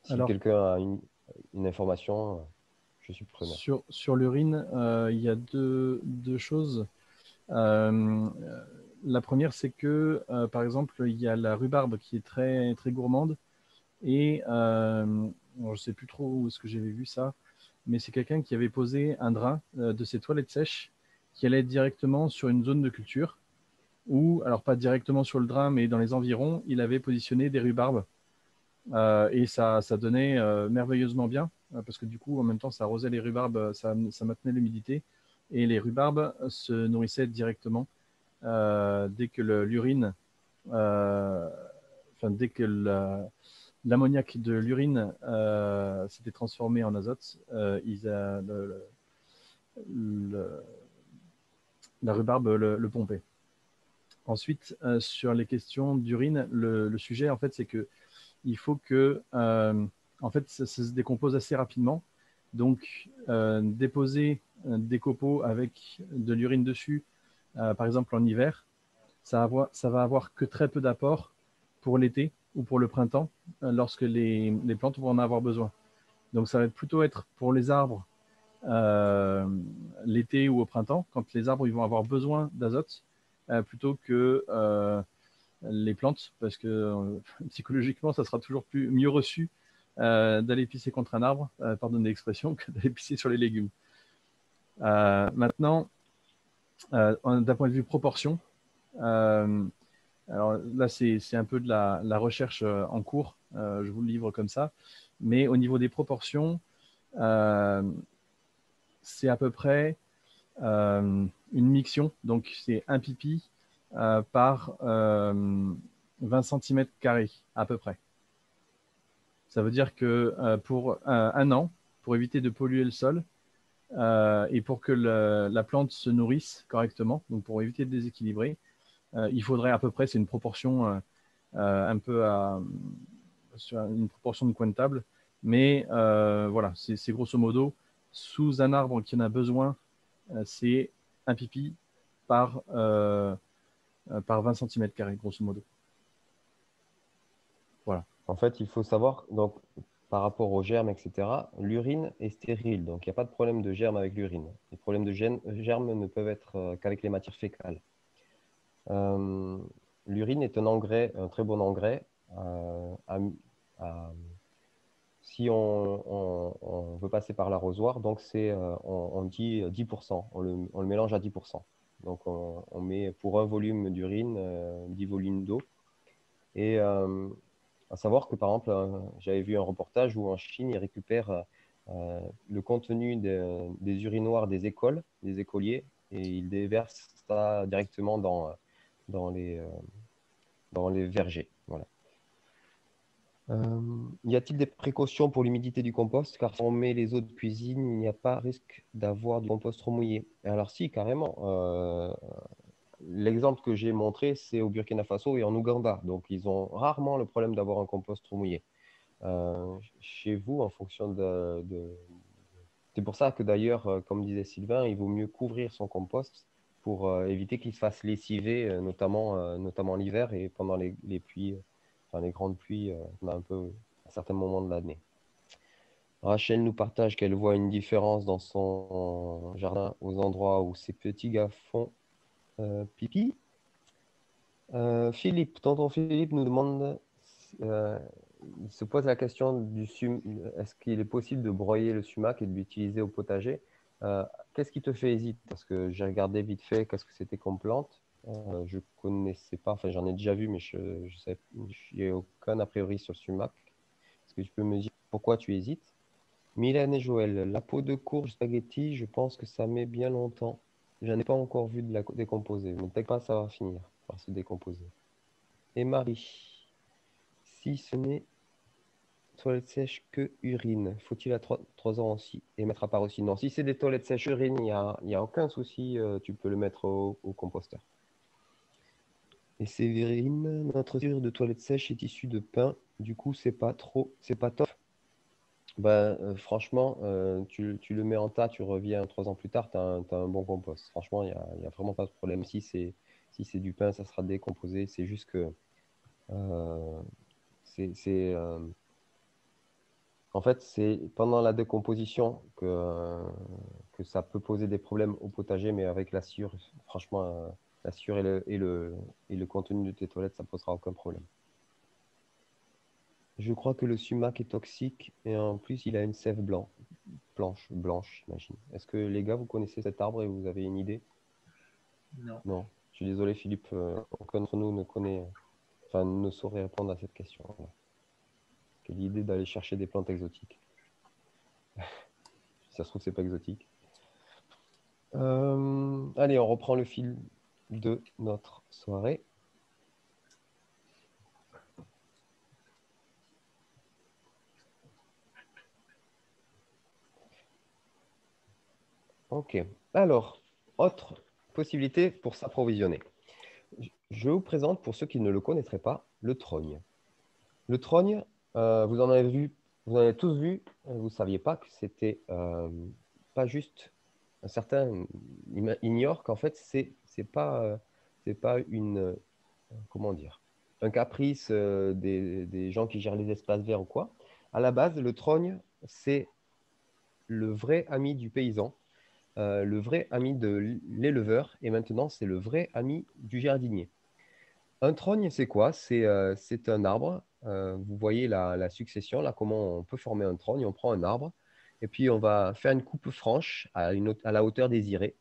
Si Alors, quelqu'un a une information, je suis preneur. sur l'urine, il y a deux choses. Euh, la première, c'est que, par exemple, il y a la rhubarbe qui est très, très gourmande. Et je ne sais plus trop où est-ce que j'avais vu ça, mais c'est quelqu'un qui avait posé un drain de ses toilettes sèches qui allait directement sur une zone de culture, ou, alors pas directement sur le drain, mais dans les environs, il avait positionné des rhubarbes. Et ça donnait merveilleusement bien, parce que du coup, en même temps, ça arrosait les rhubarbes, ça maintenait l'humidité, et les rhubarbes se nourrissaient directement dès que l'urine, enfin, dès que l'ammoniac de l'urine s'était transformé en azote, le- la rhubarbe le pompait. Ensuite, sur les questions d'urine, le sujet, en fait, c'est que il faut que, en fait, ça se décompose assez rapidement. Donc, déposer des copeaux avec de l'urine dessus, par exemple en hiver, ça va avoir que très peu d'apport pour l'été ou pour le printemps, lorsque les plantes vont en avoir besoin. Donc, ça va plutôt être pour les arbres euh, l'été ou au printemps, quand les arbres ils vont avoir besoin d'azote, plutôt que les plantes, parce que psychologiquement, ça sera toujours mieux reçu d'aller pisser contre un arbre, pardonnez l'expression, que d'aller pisser sur les légumes. Maintenant, d'un point de vue proportion, Alors là, c'est un peu de la recherche en cours. Je vous le livre comme ça. Mais au niveau des proportions, c'est à peu près une miction. Donc, c'est un pipi par 20 cm² à peu près. Ça veut dire que pour un an, pour éviter de polluer le sol et pour que la plante se nourrisse correctement, donc pour éviter de déséquilibrer, il faudrait à peu près, c'est une proportion un peu sur une proportion de coin de table, mais voilà, c'est grosso modo, sous un arbre qui en a besoin, c'est un pipi par 20 cm², grosso modo. Voilà. En fait, il faut savoir, donc, par rapport aux germes, etc., l'urine est stérile, donc il n'y a pas de problème de germe avec l'urine. Les problèmes de germes ne peuvent être qu'avec les matières fécales. L'urine est un engrais, un très bon engrais. Si on veut passer par l'arrosoir, donc on dit 10%, on le mélange à 10%. Donc on met pour un volume d'urine 10 volumes d'eau. Et à savoir que par exemple, j'avais vu un reportage où en Chine, ils récupèrent le contenu des urinoirs des écoles, des écoliers, et ils déversent ça directement dans les vergers. Voilà. Y a-t-il des précautions pour l'humidité du compost? Car si on met les eaux de cuisine, il n'y a pas risque d'avoir du compost trop mouillé. Alors si, carrément. L'exemple que j'ai montré, c'est au Burkina Faso et en Ouganda. Donc, ils ont rarement le problème d'avoir un compost trop mouillé. Chez vous, en fonction C'est pour ça que d'ailleurs, comme disait Sylvain, il vaut mieux couvrir son compost pour éviter qu'il se fasse lessiver, notamment l'hiver et pendant les pluies, enfin les grandes pluies, on a un peu à certains moments de l'année. Rachel nous partage qu'elle voit une différence dans son jardin aux endroits où ses petits gars font pipi. Philippe, tonton Philippe nous demande, il se pose la question est-ce qu'il est possible de broyer le sumac et de l'utiliser au potager? Qu'est-ce qui te fait hésiter? Parce que j'ai regardé vite fait qu'est-ce que c'était comme plante. Je ne connaissais pas, enfin j'en ai déjà vu, mais je n'ai aucun a priori sur le sumac. Est-ce que tu peux me dire pourquoi tu hésites? Mylène et Joël, la peau de courge spaghetti, je pense que ça met bien longtemps. Je n'ai pas encore vu de la décomposer, mais peut-être pas, ça va finir par se décomposer. Et Marie, si ce n'est toilette sèche que urine, faut-il à 3 ans aussi et mettre à part aussi? Non, si c'est des toilettes sèches urine, il y a aucun souci, tu peux le mettre au composteur. Et Séverine, notre tir de toilette sèche est issu de pain, du coup, c'est pas top. Ben, franchement, tu le mets en tas, tu reviens 3 ans plus tard, tu as, un bon compost. Franchement, il y a vraiment pas de problème. Si c'est du pain, ça sera décomposé. C'est juste que euh, c'est, en fait, c'est pendant la décomposition que ça peut poser des problèmes au potager, mais avec la sciure, franchement, la sciure et le contenu de tes toilettes, ça ne posera aucun problème. Je crois que le sumac est toxique et en plus, il a une sève blanche, j'imagine. Est-ce que les gars, vous connaissez cet arbre et vous avez une idée? Non. Non. Je suis désolé, Philippe, aucun d'entre nous ne connaît, enfin, ne saurait répondre à cette question. Voilà. Quelle idée d'aller chercher des plantes exotiques. Si ça se trouve, c'est pas exotique. Allez, on reprend le fil de notre soirée. Ok. Alors, autre possibilité pour s'approvisionner. Je vous présente, pour ceux qui ne le connaîtraient pas, le trogne. Le trogne, vous en avez tous vu, vous ne saviez pas que c'était pas juste. Certains ignorent qu'en fait, c'est pas comment dire, un caprice des gens qui gèrent les espaces verts ou quoi. À la base, le trogne, c'est le vrai ami du paysan, le vrai ami de l'éleveur, et maintenant, c'est le vrai ami du jardinier. Un trogne, c'est quoi? C'est un arbre. Vous voyez la succession, là, comment on peut former un trogne. On prend un arbre et puis on va faire une coupe franche à la hauteur désirée.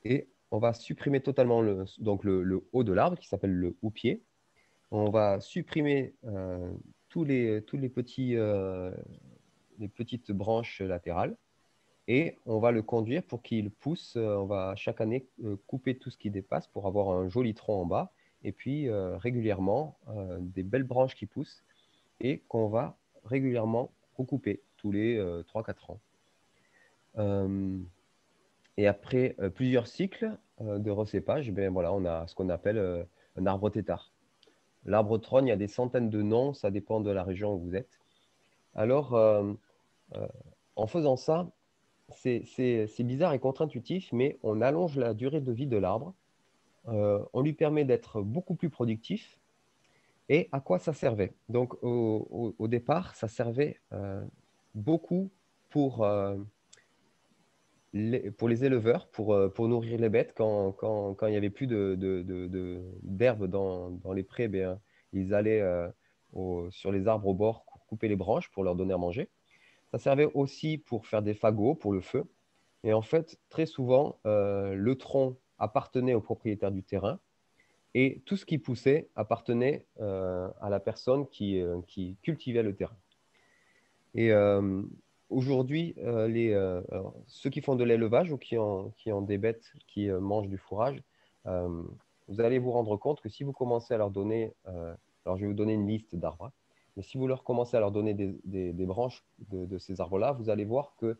Et on va supprimer totalement donc le haut de l'arbre qui s'appelle le houppier. On va supprimer tous les les petites branches latérales et on va le conduire pour qu'il pousse. On va chaque année couper tout ce qui dépasse pour avoir un joli tronc en bas et puis régulièrement des belles branches qui poussent et qu'on va régulièrement recouper tous les 3-4 ans. Et après plusieurs cycles de recépage, ben voilà, on a ce qu'on appelle un arbre tétard. L'arbre trogne, il y a des centaines de noms, ça dépend de la région où vous êtes. Alors, en faisant ça, c'est bizarre et contre-intuitif, mais on allonge la durée de vie de l'arbre. On lui permet d'être beaucoup plus productif. Et à quoi ça servait? Donc, au départ, ça servait beaucoup pour pour les éleveurs, pour nourrir les bêtes. Quand il n'y avait plus d'herbe dans les prés, bien, ils allaient sur les arbres au bord pour couper les branches pour leur donner à manger. Ça servait aussi pour faire des fagots pour le feu. Et en fait, très souvent, le tronc appartenait au propriétaire du terrain et tout ce qui poussait appartenait à la personne qui cultivait le terrain. Et aujourd'hui, ceux qui font de l'élevage ou qui ont des bêtes qui mangent du fourrage, vous allez vous rendre compte que si vous commencez à leur donner, alors je vais vous donner une liste d'arbres, hein, mais si vous leur commencez à leur donner des branches de ces arbres-là, vous allez voir que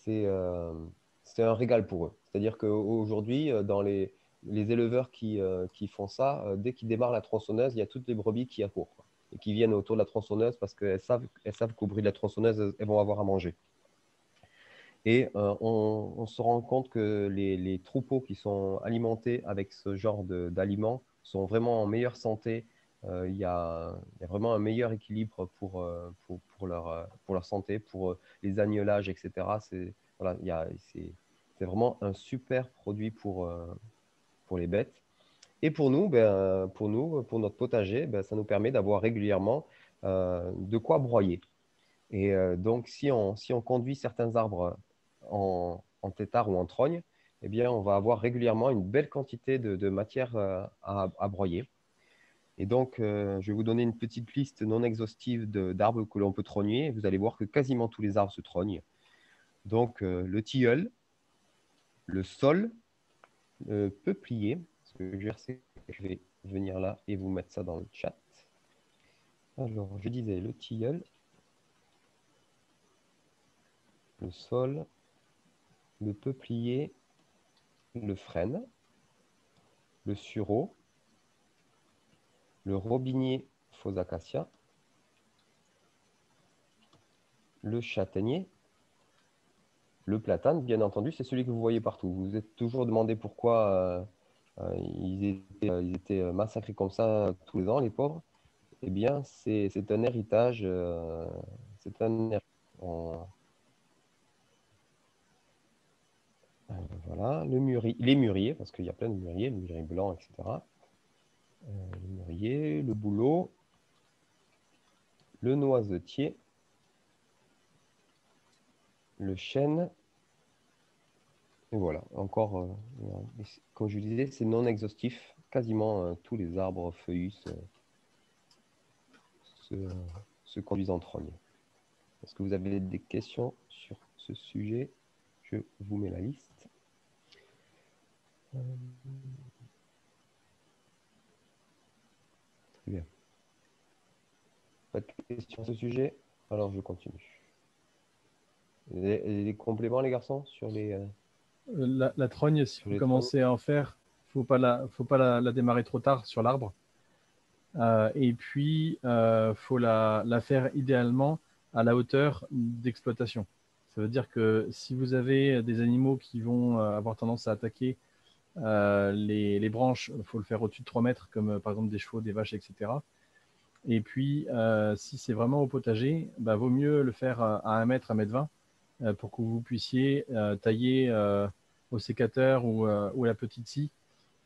c'est un régal pour eux. C'est-à-dire qu'aujourd'hui, dans les éleveurs qui font ça, dès qu'ils démarrent la tronçonneuse, il y a toutes les brebis qui accourent, quoi, et qui viennent autour de la tronçonneuse parce qu'elles savent qu'au bruit de la tronçonneuse, elles vont avoir à manger. Et on se rend compte que les troupeaux qui sont alimentés avec ce genre d'aliments sont vraiment en meilleure santé. Il y a vraiment un meilleur équilibre pour leur santé, pour les agnelages, etc. Voilà, c'est vraiment un super produit pour les bêtes. Et pour nous, pour notre potager, ben, ça nous permet d'avoir régulièrement de quoi broyer. Et donc, si on conduit certains arbres en tétard ou en trogne, eh bien, on va avoir régulièrement une belle quantité de matière à broyer. Et donc, je vais vous donner une petite liste non exhaustive d'arbres que l'on peut trogner. Vous allez voir que quasiment tous les arbres se trognent. Donc, le tilleul, le saule, le peuplier. Ce que je vais venir là et vous mettre ça dans le chat. Alors, je disais le tilleul, le saule, le peuplier, le frêne, le sureau, le robinier faux acacia, le châtaignier, le platane, bien entendu, c'est celui que vous voyez partout. Vous vous êtes toujours demandé pourquoi ils étaient massacrés comme ça tous les ans, les pauvres. Eh bien, c'est un héritage. C'est un héritage. Voilà, les mûriers, parce qu'il y a plein de mûriers, le mûrier blanc, etc. Le mûrier, le bouleau, le noisetier, le chêne. Et voilà, encore, comme je vous disais, c'est non exhaustif. Quasiment tous les arbres feuillus se conduisent en trogne. Est-ce que vous avez des questions sur ce sujet? Je vous mets la liste. Très bien. Pas de questions sur ce sujet? Alors, je continue. Les compléments, les garçons, sur les... La trogne, si vous commencez à en faire, faut pas la démarrer trop tard sur l'arbre. Et puis, faut la faire idéalement à la hauteur d'exploitation. Ça veut dire que si vous avez des animaux qui vont avoir tendance à attaquer les branches, il faut le faire au-dessus de 3 mètres, comme par exemple des chevaux, des vaches, etc. Et puis, si c'est vraiment au potager, bah, vaut mieux le faire à 1 mètre, 1 mètre 20, pour que vous puissiez tailler au sécateur ou à la petite scie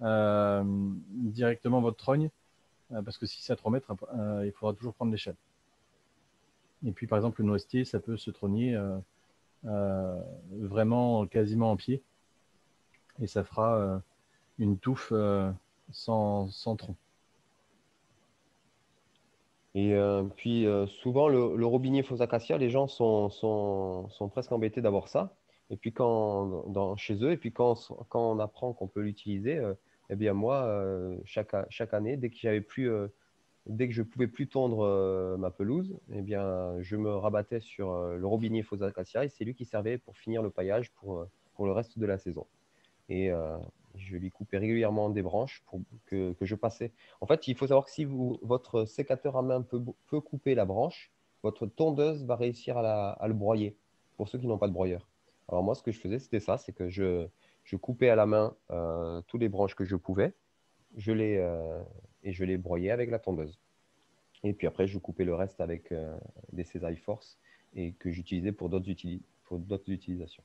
directement votre trogne, parce que si c'est à 3 mètres, il faudra toujours prendre l'échelle. Et puis, par exemple, le noisetier, ça peut se trogner vraiment quasiment en pied. et ça fera une touffe sans tronc. Et puis souvent, le robinier faux acacia, les gens sont presque embêtés d'avoir ça. Et puis chez eux, et puis quand on apprend qu'on peut l'utiliser, eh bien moi, chaque année, dès que je pouvais plus tondre ma pelouse, eh bien, je me rabattais sur le robinier faux acacia et c'est lui qui servait pour finir le paillage pour le reste de la saison. Et je lui coupais régulièrement des branches que je passais. En fait, il faut savoir que si votre sécateur à main peut couper la branche, votre tondeuse va réussir à le broyer, pour ceux qui n'ont pas de broyeur. Alors moi, ce que je faisais, c'était ça, c'est que je coupais à la main toutes les branches que je pouvais, et je les broyais avec la tondeuse. Et puis après, je coupais le reste avec des cisailles force et que j'utilisais pour d'autres utilisations.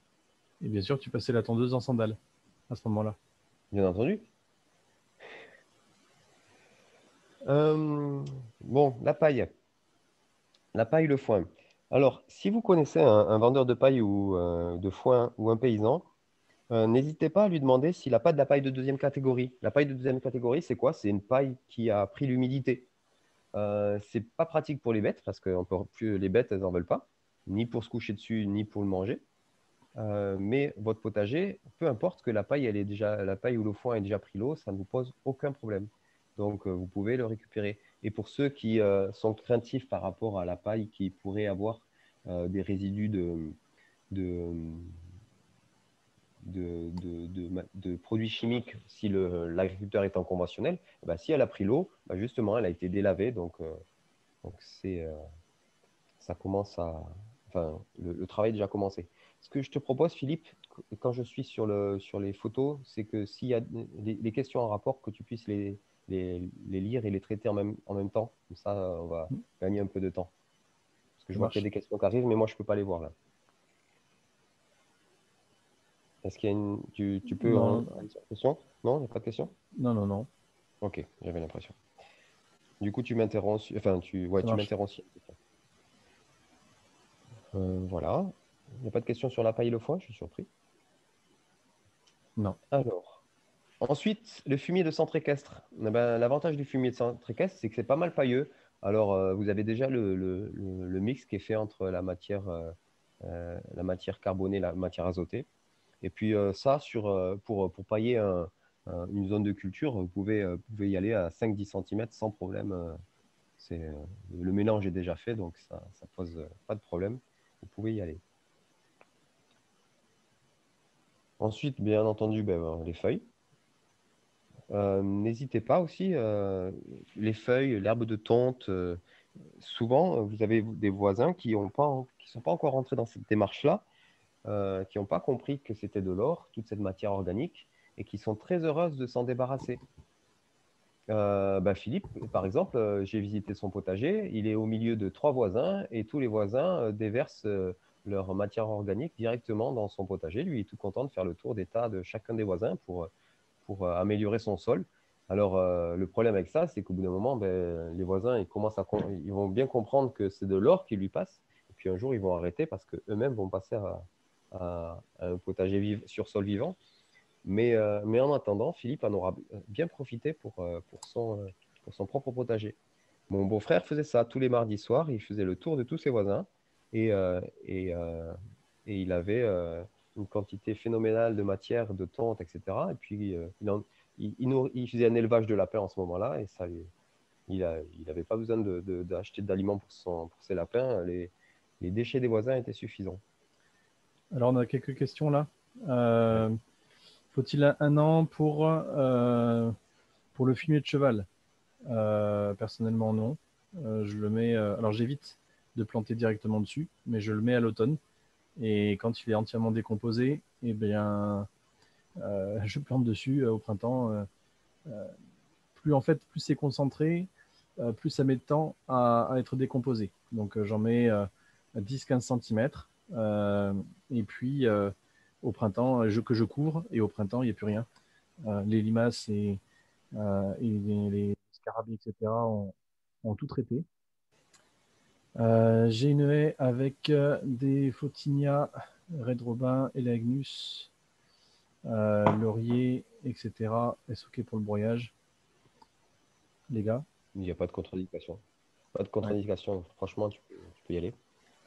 Et bien sûr, tu passais la tondeuse en sandales à ce moment-là. Bien entendu. Bon, la paille. La paille, le foin. Alors, si vous connaissez un vendeur de paille ou de foin ou un paysan, n'hésitez pas à lui demander s'il n'a pas de la paille de deuxième catégorie. La paille de deuxième catégorie, c'est quoi? C'est une paille qui a pris l'humidité. C'est pas pratique pour les bêtes parce que les bêtes, elles n'en veulent pas, ni pour se coucher dessus, ni pour le manger. Mais votre potager, peu importe que la paille ou le foin ait déjà pris l'eau, ça ne vous pose aucun problème. Donc, vous pouvez le récupérer. Et pour ceux qui sont craintifs par rapport à la paille qui pourrait avoir des résidus de, de produits chimiques, si l'agriculteur est en conventionnel, si elle a pris l'eau, justement, elle a été délavée. Donc ça commence enfin, le travail est déjà commencé. Ce que je te propose, Philippe, quand je suis sur les photos, c'est que s'il y a des questions en rapport, que tu puisses les lire et les traiter en même temps. Comme ça, on va gagner un peu de temps. Parce que je Ça vois qu'il y a marche. des questions qui arrivent, mais moi, je ne peux pas les voir là. Est-ce qu'il y a tu peux Non, dire une question? Non, il n'y a pas de question? non, non, non. Ok, j'avais l'impression. Du coup, tu m'interromps. Enfin, Ça tu marche. m'interromps. Voilà. Il n'y a pas de question sur la paille et le foin, je suis surpris. Non. Alors, ensuite, le fumier de centre équestre. Eh ben, l'avantage du fumier de centre équestre, c'est que c'est pas mal pailleux. Alors, vous avez déjà le mix qui est fait entre la matière carbonée et la matière azotée. Et puis ça, pour pailler une zone de culture, vous pouvez y aller à 5-10 cm sans problème. Le mélange est déjà fait, donc ça ne pose pas de problème. Vous pouvez y aller. Ensuite, bien entendu, les feuilles. N'hésitez pas aussi, les feuilles, l'herbe de tonte. Souvent, vous avez des voisins qui sont pas encore rentrés dans cette démarche-là, qui n'ont pas compris que c'était de l'or, toute cette matière organique, et qui sont très heureuses de s'en débarrasser. Philippe, par exemple, j'ai visité son potager. Il est au milieu de 3 voisins et tous les voisins déversent leur matière organique directement dans son potager. Lui, il est tout content de faire le tour des tas de chacun des voisins pour améliorer son sol. Alors, le problème avec ça, c'est qu'au bout d'un moment, les voisins ils vont bien comprendre que c'est de l'or qui lui passe. Et puis un jour, ils vont arrêter parce qu'eux-mêmes vont passer à un potager sur sol vivant. Mais en attendant, Philippe en aura bien profité pour son propre potager. Mon beau-frère faisait ça tous les mardis soirs. Il faisait le tour de tous ses voisins et, euh, et, euh, et il avait une quantité phénoménale de matière, de tonte, etc. Et puis, il faisait un élevage de lapins en ce moment-là et il n'avait pas besoin d'acheter d'aliments pour ses lapins. Les déchets des voisins étaient suffisants. Alors, on a quelques questions là. Ouais. Faut-il un an pour le fumier de cheval? Personnellement, non. Je le mets. Alors, j'évite de planter directement dessus, mais je le mets à l'automne. Et quand il est entièrement décomposé, eh bien, je plante dessus au printemps. Plus c'est concentré, plus ça met de temps à être décomposé. Donc, j'en mets 10-15 cm. Et puis, au printemps, que je couvre. Et au printemps, il n'y a plus rien. Les limaces et les scarabées, etc., ont tout traité. J'ai une haie avec des Photinia, Red Robin et l'Agnus. laurier, etc. Est-ce OK pour le broyage, les gars? Il n'y a pas de contre-indication. Pas de Ouais. contre-indication. Franchement, tu peux y aller.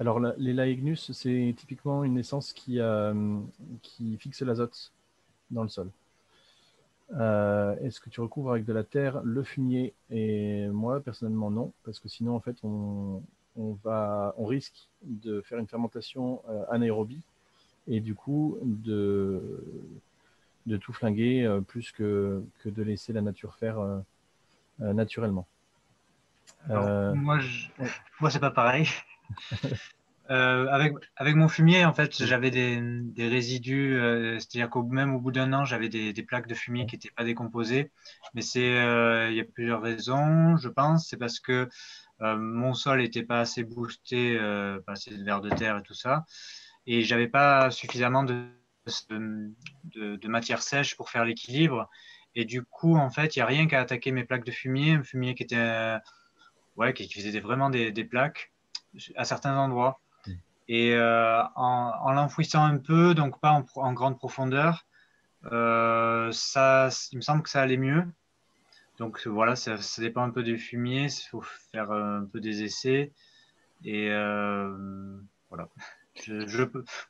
Alors, les Laegnus, c'est typiquement une essence qui fixe l'azote dans le sol. Est-ce que tu recouvres avec de la terre le fumier? Et moi, personnellement, non, parce que sinon, en fait, on risque de faire une fermentation anaérobie et du coup de tout flinguer plus que de laisser la nature faire naturellement. Alors, moi, Ouais. moi c'est pas pareil. Avec mon fumier, en fait, j'avais des résidus, c'est-à-dire qu'au même au bout d'un an, j'avais des plaques de fumier qui n'étaient pas décomposées. Mais il y a plusieurs raisons, je pense. C'est parce que mon sol n'était pas assez boosté, pas assez de vers de terre et tout ça, et j'avais pas suffisamment de matière sèche pour faire l'équilibre. Et du coup, en fait, il n'y a rien qu'à attaquer mes plaques de fumier, un fumier qui était, ouais, qui faisait vraiment des plaques à certains endroits. Et en l'enfouissant un peu, donc pas en grande profondeur, il me semble que ça allait mieux. Donc voilà, ça dépend un peu du fumier, il faut faire un peu des essais. Et voilà.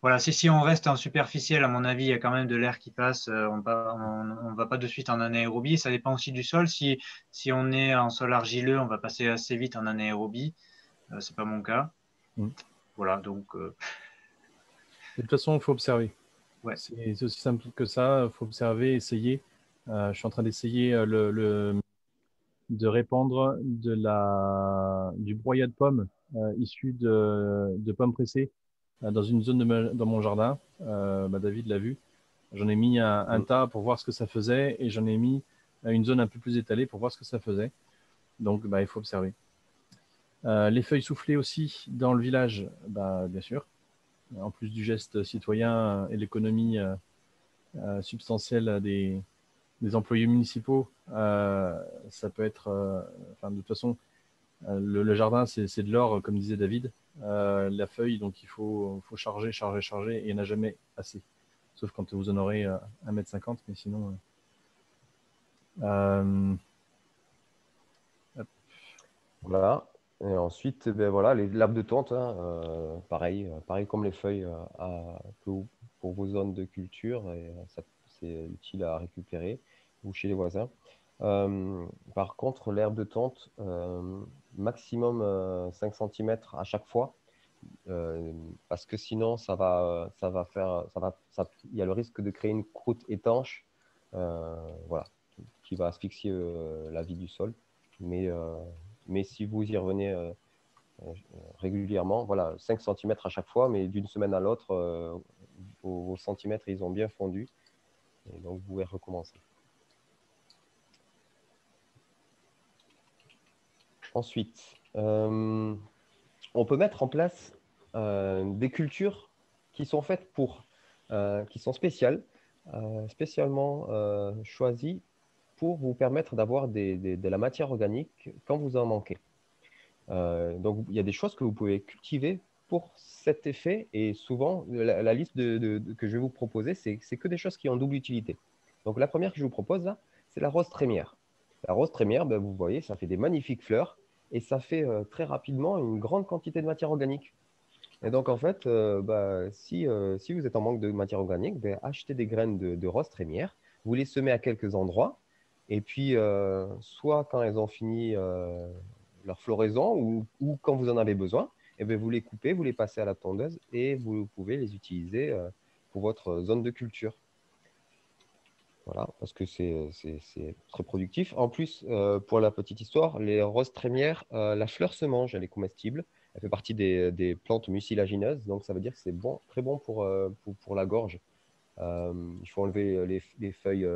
Voilà, si on reste en superficiel, à mon avis, il y a quand même de l'air qui passe. On va pas de suite en anaérobie. Ça dépend aussi du sol. Si on est en sol argileux, on va passer assez vite en anaérobie. C'est pas mon cas. Mm. Voilà, donc De toute façon, il faut observer. ouais. C'est aussi simple que ça. Il faut observer, essayer. Je suis en train d'essayer de répandre du broyat de pommes issu de pommes pressées dans une zone dans mon jardin. David l'a vu. J'en ai mis un Mm. tas pour voir ce que ça faisait et j'en ai mis une zone un peu plus étalée pour voir ce que ça faisait. Donc, il faut observer. Les feuilles soufflées aussi dans le village, bien sûr. En plus du geste citoyen et l'économie substantielle des employés municipaux, ça peut être, de toute façon, le jardin, c'est de l'or, comme disait David. La feuille, donc il faut charger, charger, charger, et il n'y en a jamais assez. Sauf quand vous en aurez 1,50 m, mais sinon. Voilà. Et ensuite, ben voilà, les laves de tonte, hein, pareil comme les feuilles pour vos zones de culture, et c'est utile à récupérer ou chez les voisins. Par contre, l'herbe de tonte, maximum 5 cm à chaque fois, parce que sinon, il y a le risque de créer une croûte étanche, voilà, qui va asphyxier la vie du sol. Mais si vous y revenez régulièrement, voilà, 5 cm à chaque fois, mais d'une semaine à l'autre, vos centimètres, ils ont bien fondu. Et donc, vous pouvez recommencer. Ensuite, on peut mettre en place des cultures qui sont faites qui sont spécialement choisies pour vous permettre d'avoir de la matière organique quand vous en manquez. Donc, il y a des choses que vous pouvez cultiver pour cet effet. Et souvent, la liste que je vais vous proposer, c'est que des choses qui ont double utilité. Donc, la première que je vous propose, là, c'est la rose trémière. La rose trémière, ben, vous voyez, ça fait des magnifiques fleurs et ça fait très rapidement une grande quantité de matière organique. Et donc, en fait, si vous êtes en manque de matière organique, ben, achetez des graines de rose trémière, vous les semez à quelques endroits, et puis soit quand elles ont fini leur floraison ou quand vous en avez besoin, eh bien, vous les coupez, vous les passez à la tondeuse et vous pouvez les utiliser pour votre zone de culture. Voilà, parce que c'est très productif. En plus, pour la petite histoire, les roses trémières, la fleur se mange, elle est comestible. Elle fait partie des plantes mucilagineuses, donc ça veut dire que c'est bon, très bon pour la gorge. Il faut enlever les feuilles.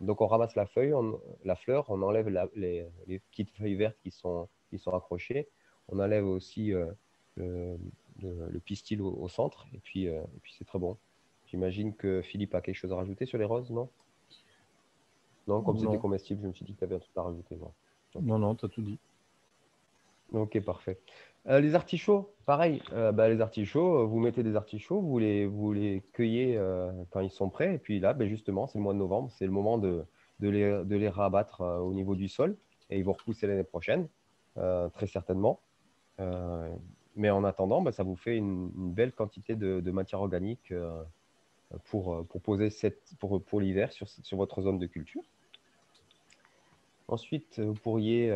Donc on ramasse la fleur, on enlève les petites feuilles vertes qui sont accrochées. On enlève aussi le, le pistil au centre, et puis c'est très bon. J'imagine que Philippe a quelque chose à rajouter sur les roses, non? Non, comme c'était Non, comestible, je me suis dit que tu avais un truc à rajouter. Non. Ok, non, tu as tout dit. ok, parfait. Les artichauts, pareil. Les artichauts, vous mettez des artichauts, vous les cueillez quand ils sont prêts. Et puis là, justement, c'est le mois de novembre, c'est le moment de les rabattre au niveau du sol. Et ils vont repousser l'année prochaine, très certainement. Mais en attendant, ça vous fait une belle quantité de matière organique pour poser pour l'hiver sur votre zone de culture. Ensuite, vous pourriez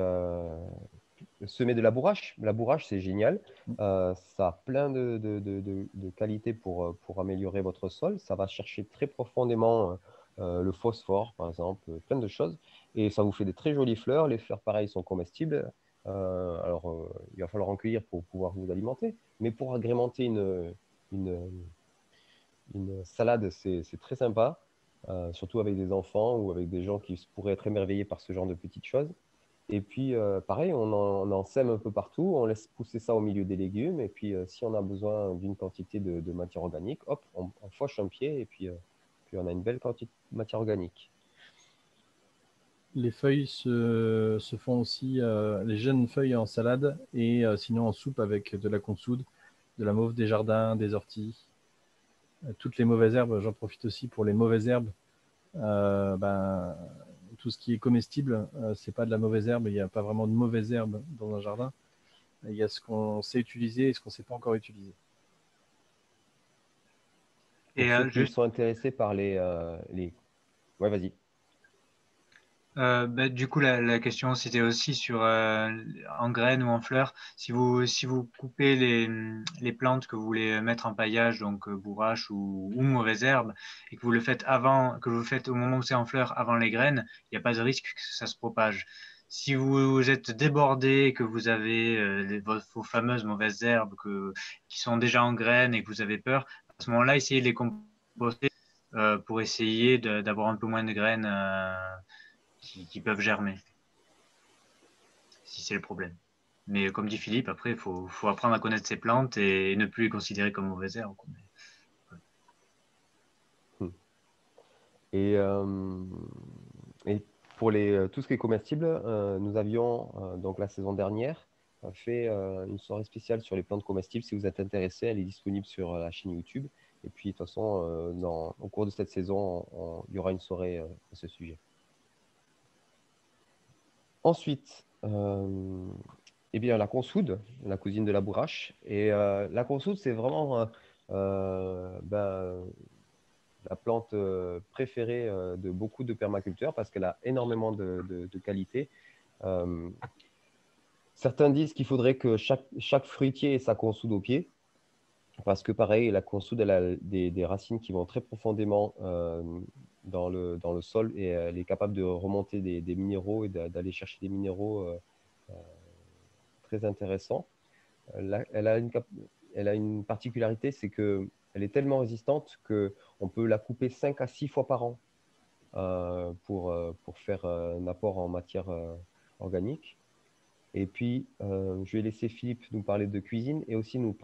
semer de la bourrache. La bourrache, c'est génial. Ça a plein de qualités pour améliorer votre sol. Ça va chercher très profondément le phosphore, par exemple, plein de choses. Et ça vous fait des très jolies fleurs. Les fleurs, pareil, sont comestibles. Il va falloir en cueillir pour pouvoir vous alimenter. Mais pour agrémenter une, une salade, c'est très sympa, surtout avec des enfants ou avec des gens qui pourraient être émerveillés par ce genre de petites choses. Et puis, pareil, on en sème un peu partout, on laisse pousser ça au milieu des légumes. Et puis, si on a besoin d'une quantité de matière organique, hop, on fauche un pied et puis on a une belle quantité de matière organique. Les feuilles se font aussi, les jeunes feuilles en salade et sinon en soupe avec de la consoude, de la mauve des jardins, des orties. Toutes les mauvaises herbes, j'en profite aussi pour les mauvaises herbes. Tout ce qui est comestible, c'est pas de la mauvaise herbe, il n'y a pas vraiment de mauvaises herbes dans un jardin. Il y a ce qu'on sait utiliser et ce qu'on ne sait pas encore utiliser. Pour Et ceux qui juste, sont intéressés par Ouais, vas-y. du coup, la question, c'était aussi sur en graines ou en fleurs. Si vous coupez les plantes que vous voulez mettre en paillage, donc bourrache ou mauvaise herbe, et que vous le faites que vous le faites au moment où c'est en fleurs, avant les graines, il n'y a pas de risque que ça se propage. Si vous êtes débordé et que vous avez vos fameuses mauvaises herbes qui sont déjà en graines et que vous avez peur, à ce moment-là, essayez de les composter pour essayer d'avoir un peu moins de graines. Qui peuvent germer, si c'est le problème. Mais comme dit Philippe, après, il faut apprendre à connaître ces plantes et ne plus les considérer comme mauvaises herbes. Et, euh, et pour tout ce qui est comestible, nous avions, donc la saison dernière, fait une soirée spéciale sur les plantes comestibles. Si vous êtes intéressé, elle est disponible sur la chaîne YouTube. Et puis, de toute façon, au cours de cette saison, il y aura une soirée à ce sujet. Ensuite, eh bien, la consoude, la cousine de la bourrache. Et la consoude, c'est vraiment la plante préférée de beaucoup de permaculteurs parce qu'elle a énormément de qualités. Euh, Certains disent qu'il faudrait que chaque fruitier ait sa consoude au pied parce que, pareil, la consoude, elle a des racines qui vont très profondément dans le sol et elle est capable de remonter des minéraux et d'aller chercher des minéraux très intéressants. Elle a une particularité, c'est qu'elle est tellement résistante qu'on peut la couper 5 à 6 fois par an pour faire un apport en matière organique. Et puis, je vais laisser Philippe nous parler de cuisine et aussi nous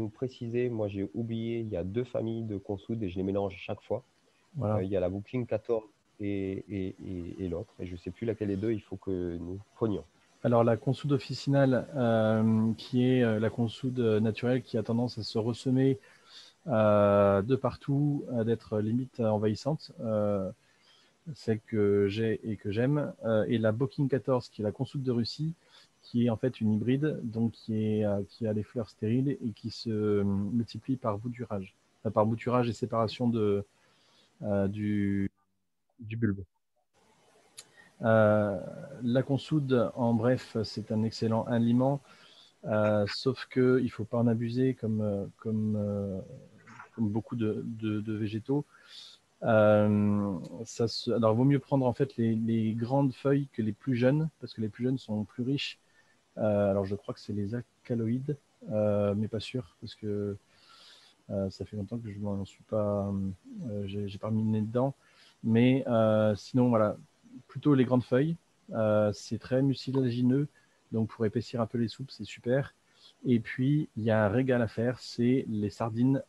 préciser, moi j'ai oublié, il y a 2 familles de consoude et je les mélange à chaque fois. Voilà. Il y a la Booking 14 et l'autre, et je ne sais plus laquelle des deux il faut que nous prenions. Alors la consoude officinale, qui est la consoude naturelle qui a tendance à se ressemer de partout, d'être limite envahissante, celle que j'ai et que j'aime, et la Booking 14 qui est la consoude de Russie, qui est en fait une hybride, donc qui a les fleurs stériles et qui se multiplie par bouturage, et séparation du bulbe. La consoude, en bref, c'est un excellent aliment, sauf qu'il ne faut pas en abuser comme beaucoup de végétaux. Alors, il vaut mieux prendre en fait les grandes feuilles que les plus jeunes, parce que les plus jeunes sont plus riches. Alors, je crois que c'est les alcaloïdes, mais pas sûr, parce que ça fait longtemps que je m'en suis pas, j'ai pas mis le nez dedans. Mais sinon, voilà, plutôt les grandes feuilles. C'est très mucilagineux, donc pour épaissir un peu les soupes, c'est super. Et puis, il y a un régal à faire, c'est les sardines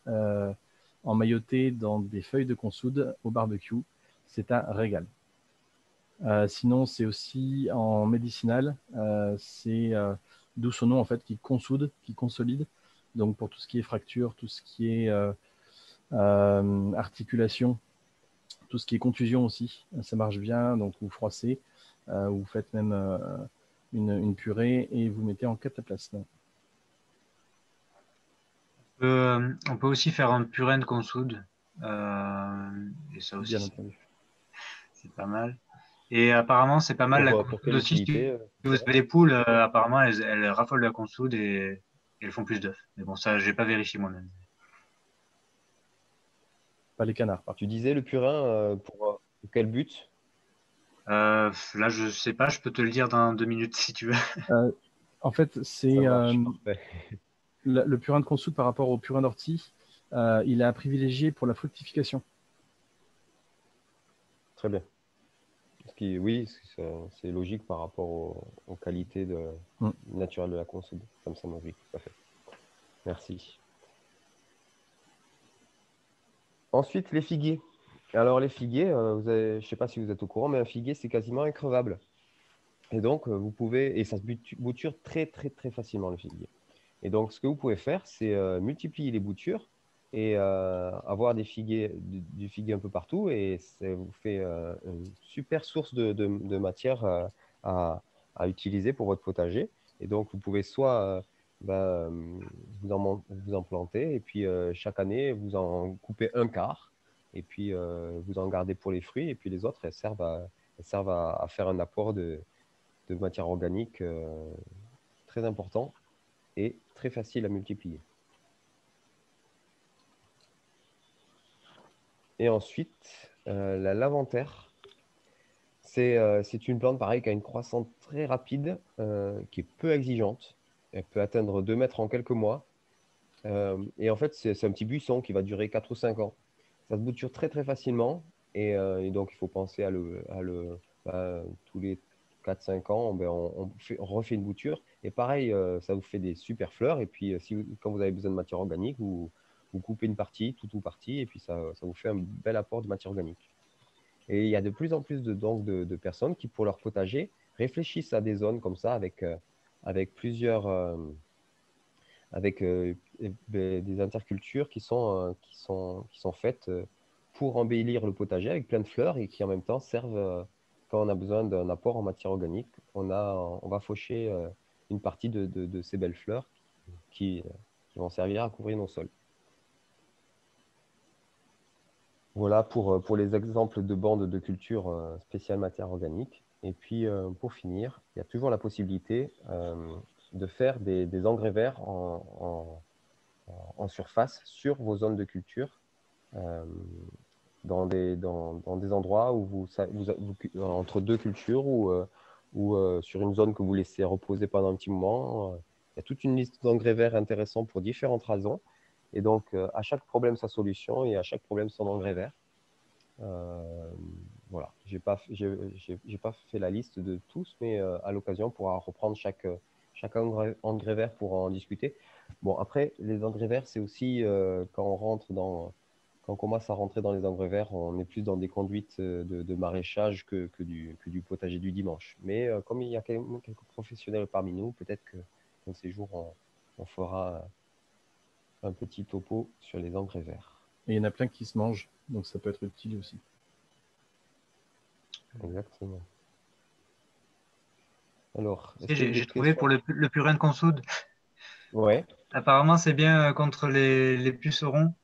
emmaillotées dans des feuilles de consoude au barbecue. C'est un régal. Sinon, c'est aussi en médicinal. C'est d'où son nom en fait, qui consoude, qui consolide. Donc pour tout ce qui est fracture, tout ce qui est articulation, tout ce qui est contusion aussi, ça marche bien. Donc vous froissez, vous faites même une purée et vous mettez en cataplasme. On peut aussi faire un purin de consoude. Et ça Bien aussi, entendu. c'est pas mal. Et apparemment, c'est pas mal la pour consoude quelle aussi. Si utilité vous avez des poules, apparemment, elles raffolent de la consoude et elles font plus d'œufs. Mais bon, ça, j'ai pas vérifié moi-même. Pas les canards, par Tu contre. disais le purin pour quel but? Là, je sais pas, je peux te le dire dans 2 minutes si tu veux. En fait, Ça c'est marche, parfait. le purin de consoude par rapport au purin d'ortie, il est à privilégier pour la fructification. Très bien. Oui, c'est logique par rapport aux qualités naturelles de la consoude. Ça me semble logique, tout à fait. Merci. Ensuite, les figuiers. Alors, les figuiers, je ne sais pas si vous êtes au courant, mais un figuier, c'est quasiment increvable. Et donc, vous pouvez, et ça se bouture très, très, très facilement, le figuier. Et donc, ce que vous pouvez faire, c'est multiplier les boutures et avoir du figuier un peu partout. Et ça vous fait une super source de matière à utiliser pour votre potager. Et donc, vous pouvez soit vous en planter et puis chaque année, vous en coupez un quart et puis vous en gardez pour les fruits. Et puis les autres, elles servent à faire un apport de matière organique très important et très facile à multiplier. Et ensuite, la laventaire, c'est une plante pareil qui a une croissance très rapide, qui est peu exigeante. Elle peut atteindre 2 mètres en quelques mois. Et en fait, c'est un petit buisson qui va durer 4 ou 5 ans. Ça se bouture très très facilement. Et donc, il faut penser tous les 4 5 ans, ben, on refait une bouture. Et pareil, ça vous fait des super fleurs. Et puis, quand vous avez besoin de matière organique, vous coupez une partie, tout ou partie, et puis ça vous fait un bel apport de matière organique. Et il y a de plus en plus de personnes qui, pour leur potager, réfléchissent à des zones comme ça avec plusieurs, avec des intercultures qui sont faites pour embellir le potager avec plein de fleurs et qui en même temps servent, quand on a besoin d'un apport en matière organique, on va faucher une partie de ces belles fleurs qui vont servir à couvrir nos sols. Voilà pour les exemples de bandes de culture spéciales matière organique. Et puis, pour finir, il y a toujours la possibilité de faire des engrais verts en surface sur vos zones de culture, dans des endroits où entre deux cultures ou sur une zone que vous laissez reposer pendant un petit moment. Il y a toute une liste d'engrais verts intéressants pour différentes raisons. Et donc, à chaque problème, sa solution et à chaque problème, son engrais vert. Voilà, j'ai pas fait la liste de tous, mais à l'occasion, on pourra reprendre chaque engrais vert pour en discuter. Bon, après, les engrais verts, c'est aussi quand on commence à rentrer dans les engrais verts, on est plus dans des conduites de maraîchage que du potager du dimanche. Mais comme il y a quelques professionnels parmi nous, peut-être que dans ces jours, on fera un petit topo sur les engrais verts. Et il y en a plein qui se mangent, donc ça peut être utile aussi. Exactement. Alors, est-ce que vous avez J'ai des trouvé questions? pour le purin de consoude. Ouais. Apparemment, c'est bien contre les pucerons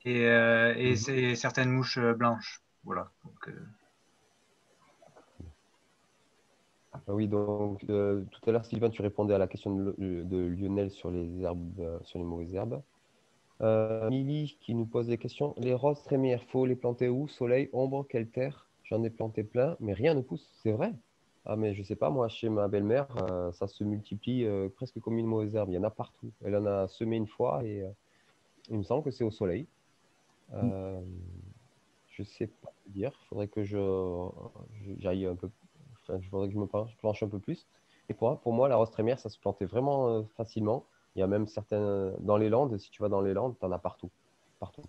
et Mhm. certaines mouches blanches. Voilà. Donc, Ah oui, donc tout à l'heure, Sylvain, tu répondais à la question de Lionel sur les herbes, sur les mauvaises herbes. Milly qui nous pose des questions. Les roses trémières, faut les planter où? Soleil, ombre, quelle terre? J'en ai planté plein, mais rien ne pousse. C'est vrai? Ah, mais je sais pas, moi, chez ma belle-mère, ça se multiplie presque comme une mauvaise herbe. Il y en a partout. Elle en a semé une fois et il me semble que c'est au soleil. Euh, je sais pas te dire. Il faudrait que j'aille un peu. Enfin, il faudrait que je me planche un peu plus. Et pour moi, la rose trémière, ça se plantait vraiment facilement. Il y a même certains. Dans les Landes, si tu vas dans les Landes, tu en as partout. Partout.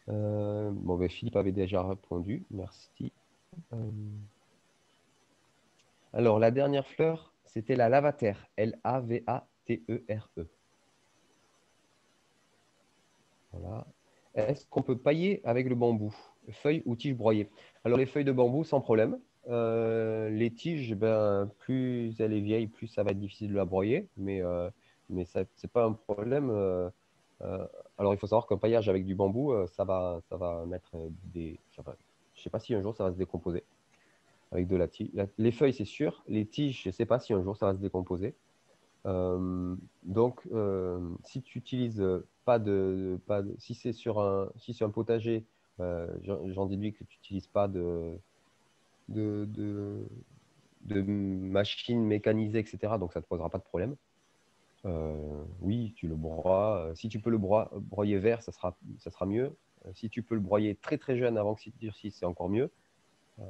Bon, ben, Philippe avait déjà répondu. Merci. Alors, la dernière fleur, C'était la lavater, L-A-V-A-T-E-R-E. Voilà. Est-ce qu'on peut pailler avec le bambou, feuilles ou tiges broyées? Alors, les feuilles de bambou, sans problème. Les tiges, ben, plus elle est vieille, plus ça va être difficile de la broyer, mais ce n'est pas un problème. Euh, alors, il faut savoir qu'un paillage avec du bambou, ça va mettre des. Je ne sais pas si un jour ça va se décomposer avec de la tige. Les feuilles, c'est sûr. Les tiges, je ne sais pas si un jour ça va se décomposer. Donc, si tu utilises si c'est si c'est un potager, j'en déduis que tu n'utilises pas de, de, de machines mécanisées, etc. Donc, ça ne te posera pas de problème. Oui, tu le broies. Si tu peux le broyer vert, ça sera mieux. Si tu peux le broyer très très jeune avant que ça durcisse, c'est encore mieux. Euh,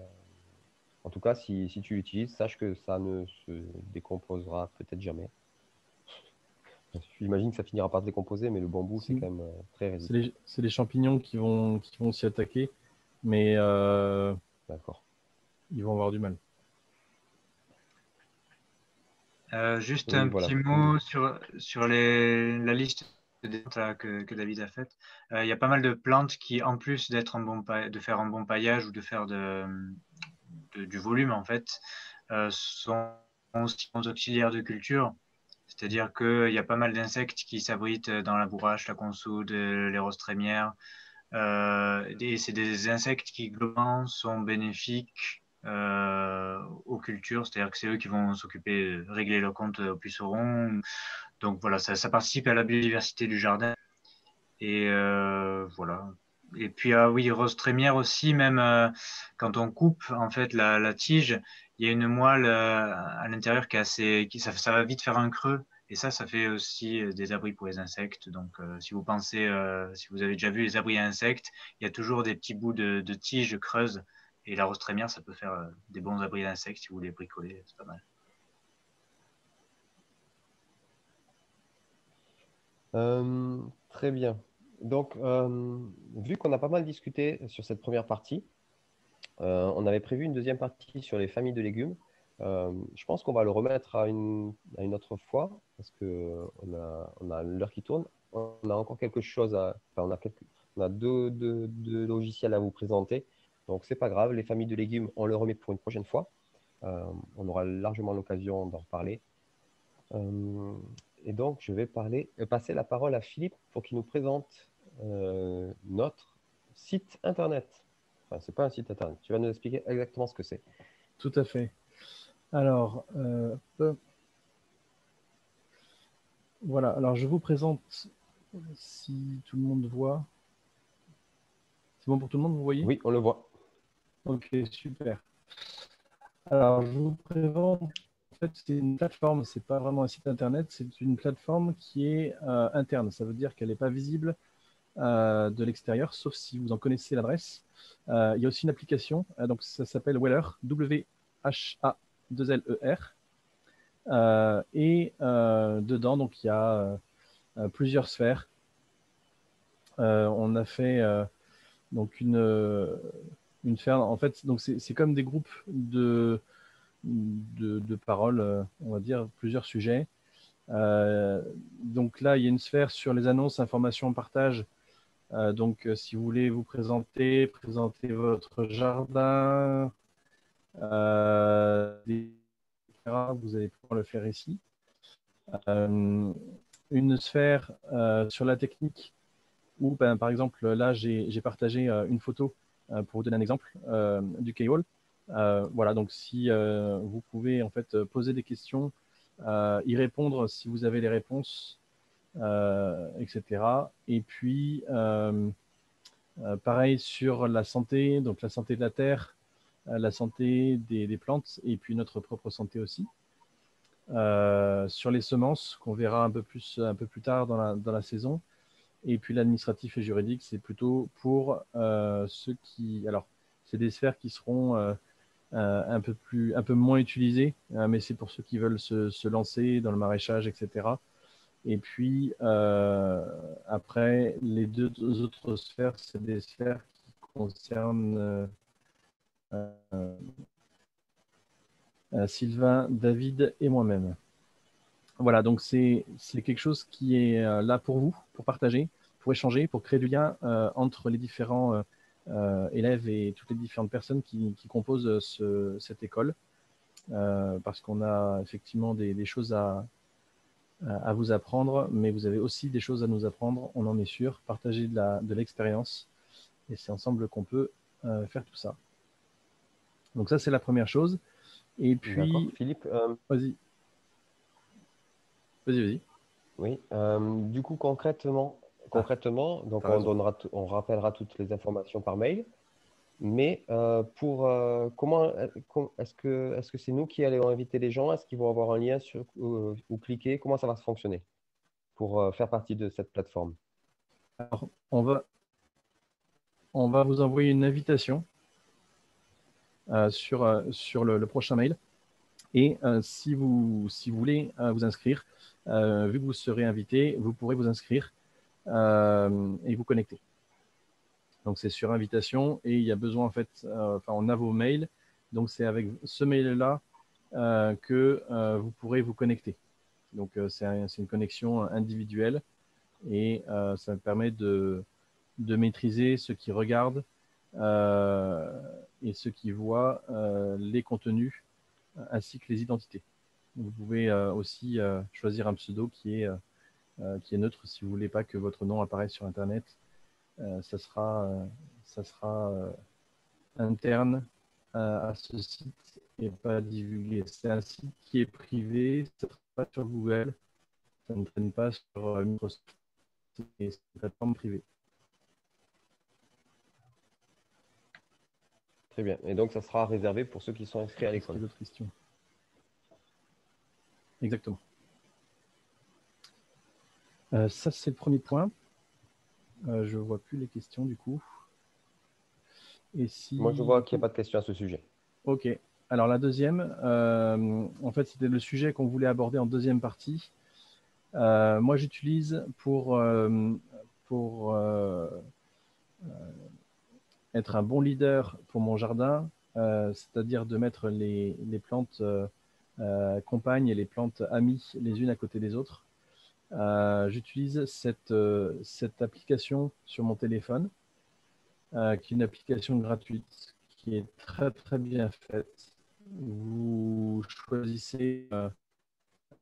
En tout cas, si tu l'utilises, sache que ça ne se décomposera peut-être jamais. J'imagine que ça finira par se décomposer, mais le bambou, c'est Si. quand même très résistant. C'est les champignons qui vont s'y attaquer, mais D'accord. ils vont avoir du mal. Juste Oui, un voilà. petit mot sur la liste des plantes là, que David a faite. Il y a pas mal de plantes qui, en plus de faire un bon paillage ou de faire du volume, en fait, sont aussi bons auxiliaires de culture. C'est-à-dire qu'il y a pas mal d'insectes qui s'abritent dans la bourrache, la consoude, les roses trémières. Et c'est des insectes qui, globalement, sont bénéfiques aux cultures, c'est-à-dire que c'est eux qui vont s'occuper de régler le compte aux pucerons. Donc voilà, ça participe à la biodiversité du jardin. Et voilà. Et puis oui, rose trémière aussi, même quand on coupe en fait la tige, il y a une moelle à l'intérieur qui est ça va vite faire un creux. Et ça fait aussi des abris pour les insectes. Donc, si vous pensez, si vous avez déjà vu les abris à insectes, il y a toujours des petits bouts de tige creuses. Et la rose trémière, ça peut faire des bons abris d'insectes si vous les bricolez. C'est pas mal. Très bien. Donc, vu qu'on a pas mal discuté sur cette première partie, on avait prévu une deuxième partie sur les familles de légumes. Je pense qu'on va le remettre à une autre fois parce on a l'heure qui tourne. On a encore quelque chose enfin, on a deux logiciels à vous présenter. Donc, c'est pas grave. Les familles de légumes, on le remet pour une prochaine fois. On aura largement l'occasion d'en reparler. Euh, et donc, je vais passer la parole à Philippe pour qu'il nous présente notre site Internet. Enfin, ce n'est pas un site Internet. Tu vas nous expliquer exactement ce que c'est. Tout à fait. Alors, voilà. Alors, je vous présente, si tout le monde voit. C'est bon pour tout le monde, vous voyez? Oui, on le voit. Ok, super. Alors, je vous présente, en fait, c'est une plateforme, c'est pas vraiment un site internet, c'est une plateforme qui est interne. Ça veut dire qu'elle n'est pas visible de l'extérieur, sauf si vous en connaissez l'adresse. Il y a aussi une application, donc ça s'appelle Weller, W-H-A-2-L-E-R. Et dedans, donc, il y a plusieurs sphères. On a fait donc une sphère, en fait, donc c'est comme des groupes de paroles, on va dire, plusieurs sujets. Donc là, il y a une sphère sur les annonces, informations, partage. Donc, si vous voulez vous présenter votre jardin, etc., vous allez pouvoir le faire ici. Une sphère sur la technique où, ben, par exemple, là, j'ai partagé une photo pour vous donner un exemple du K-Wall. Voilà, donc si vous pouvez en fait poser des questions, y répondre si vous avez les réponses, etc. Et puis, pareil sur la santé, donc la santé de la terre, la santé des plantes et puis notre propre santé aussi. Sur les semences, qu'on verra un peu plus tard dans la saison. Et puis l'administratif et juridique, c'est plutôt pour ceux qui... Alors, c'est des sphères qui seront un peu moins utilisées, mais c'est pour ceux qui veulent se lancer dans le maraîchage, etc. Et puis, après, les deux autres sphères, c'est des sphères qui concernent Sylvain, David et moi-même. Voilà, donc c'est quelque chose qui est là pour vous, pour partager, pour échanger, pour créer du lien entre les différents élèves et toutes les différentes personnes qui composent cette école. Parce qu'on a effectivement des choses à vous apprendre, mais vous avez aussi des choses à nous apprendre, on en est sûr. Partager de l'expérience, et c'est ensemble qu'on peut faire tout ça. Donc ça, c'est la première chose. Et D'accord. puis, Philippe, vas-y. Vas-y. oui. Du coup, concrètement, donc T'as raison. on rappellera toutes les informations par mail. Mais pour comment est-ce que c'est nous qui allons inviter les gens? Est-ce qu'ils vont avoir un lien sur ou cliquer? Comment ça va se fonctionner pour faire partie de cette plateforme? Alors, on va vous envoyer une invitation sur le prochain mail. Et si vous voulez vous inscrire, vu que vous serez invité, vous pourrez vous inscrire et vous connecter. Donc, c'est sur invitation et il y a besoin, en fait, on a vos mails. Donc, c'est avec ce mail-là que vous pourrez vous connecter. Donc, c'est une connexion individuelle et ça permet de maîtriser ceux qui regardent et ceux qui voient les contenus ainsi que les identités. Vous pouvez aussi choisir un pseudo qui est neutre si vous ne voulez pas que votre nom apparaisse sur Internet. Ça sera interne à ce site et pas divulgué. C'est un site qui est privé, ça ne traîne pas sur Google, ça ne traîne pas sur Microsoft, c'est une plateforme privée. Très bien. Et donc, ça sera réservé pour ceux qui sont inscrits à l'école. D'autres questions? Exactement. Ça, c'est le premier point. Je ne vois plus les questions du coup. Et si... Moi, je vois qu'il n'y a pas de questions à ce sujet. Ok. Alors, la deuxième, en fait, c'était le sujet qu'on voulait aborder en deuxième partie. Moi, j'utilise pour être un bon leader pour mon jardin, c'est-à-dire de mettre les plantes compagnes et les plantes amies les unes à côté des autres. J'utilise cette application sur mon téléphone, qui est une application gratuite, qui est très très bien faite. Vous choisissez,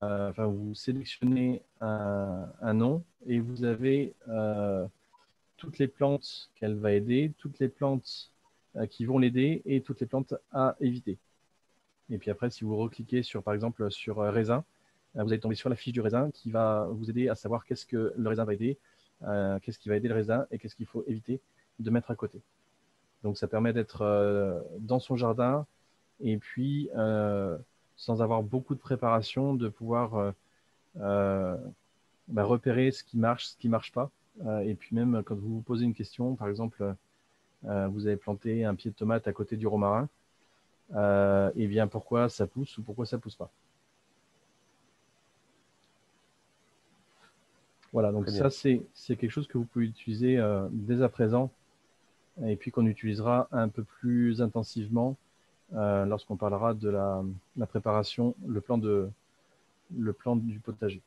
vous sélectionnez un nom et vous avez toutes les plantes qu'elle va aider, toutes les plantes qui vont l'aider et toutes les plantes à éviter. Et puis après, si vous recliquez sur, par exemple, sur raisin, vous allez tomber sur la fiche du raisin qui va vous aider à savoir qu'est-ce que le raisin va aider, qu'est-ce qui va aider le raisin et qu'est-ce qu'il faut éviter de mettre à côté. Donc ça permet d'être dans son jardin et puis sans avoir beaucoup de préparation, de pouvoir repérer ce qui marche, ce qui ne marche pas. Et puis même quand vous vous posez une question, par exemple, vous avez planté un pied de tomate à côté du romarin, et bien pourquoi ça pousse ou pourquoi ça ne pousse pas. Voilà, donc ça c'est quelque chose que vous pouvez utiliser dès à présent et puis qu'on utilisera un peu plus intensivement lorsqu'on parlera de la préparation, le plan du potager.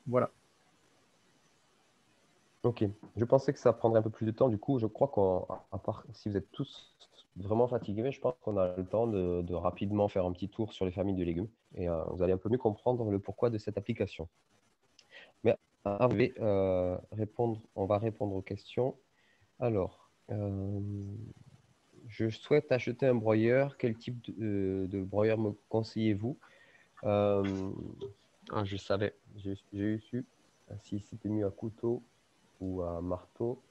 Voilà. Ok, je pensais que ça prendrait un peu plus de temps. Du coup, je crois qu'à part si vous êtes tous vraiment fatigués, je pense qu'on a le temps de rapidement faire un petit tour sur les familles de légumes et vous allez un peu mieux comprendre le pourquoi de cette application. Mais on va répondre aux questions. Alors, je souhaite acheter un broyeur. Quel type de broyeur me conseillez-vous? Je savais, j'ai eu su si c'était mieux à couteau ou à marteau.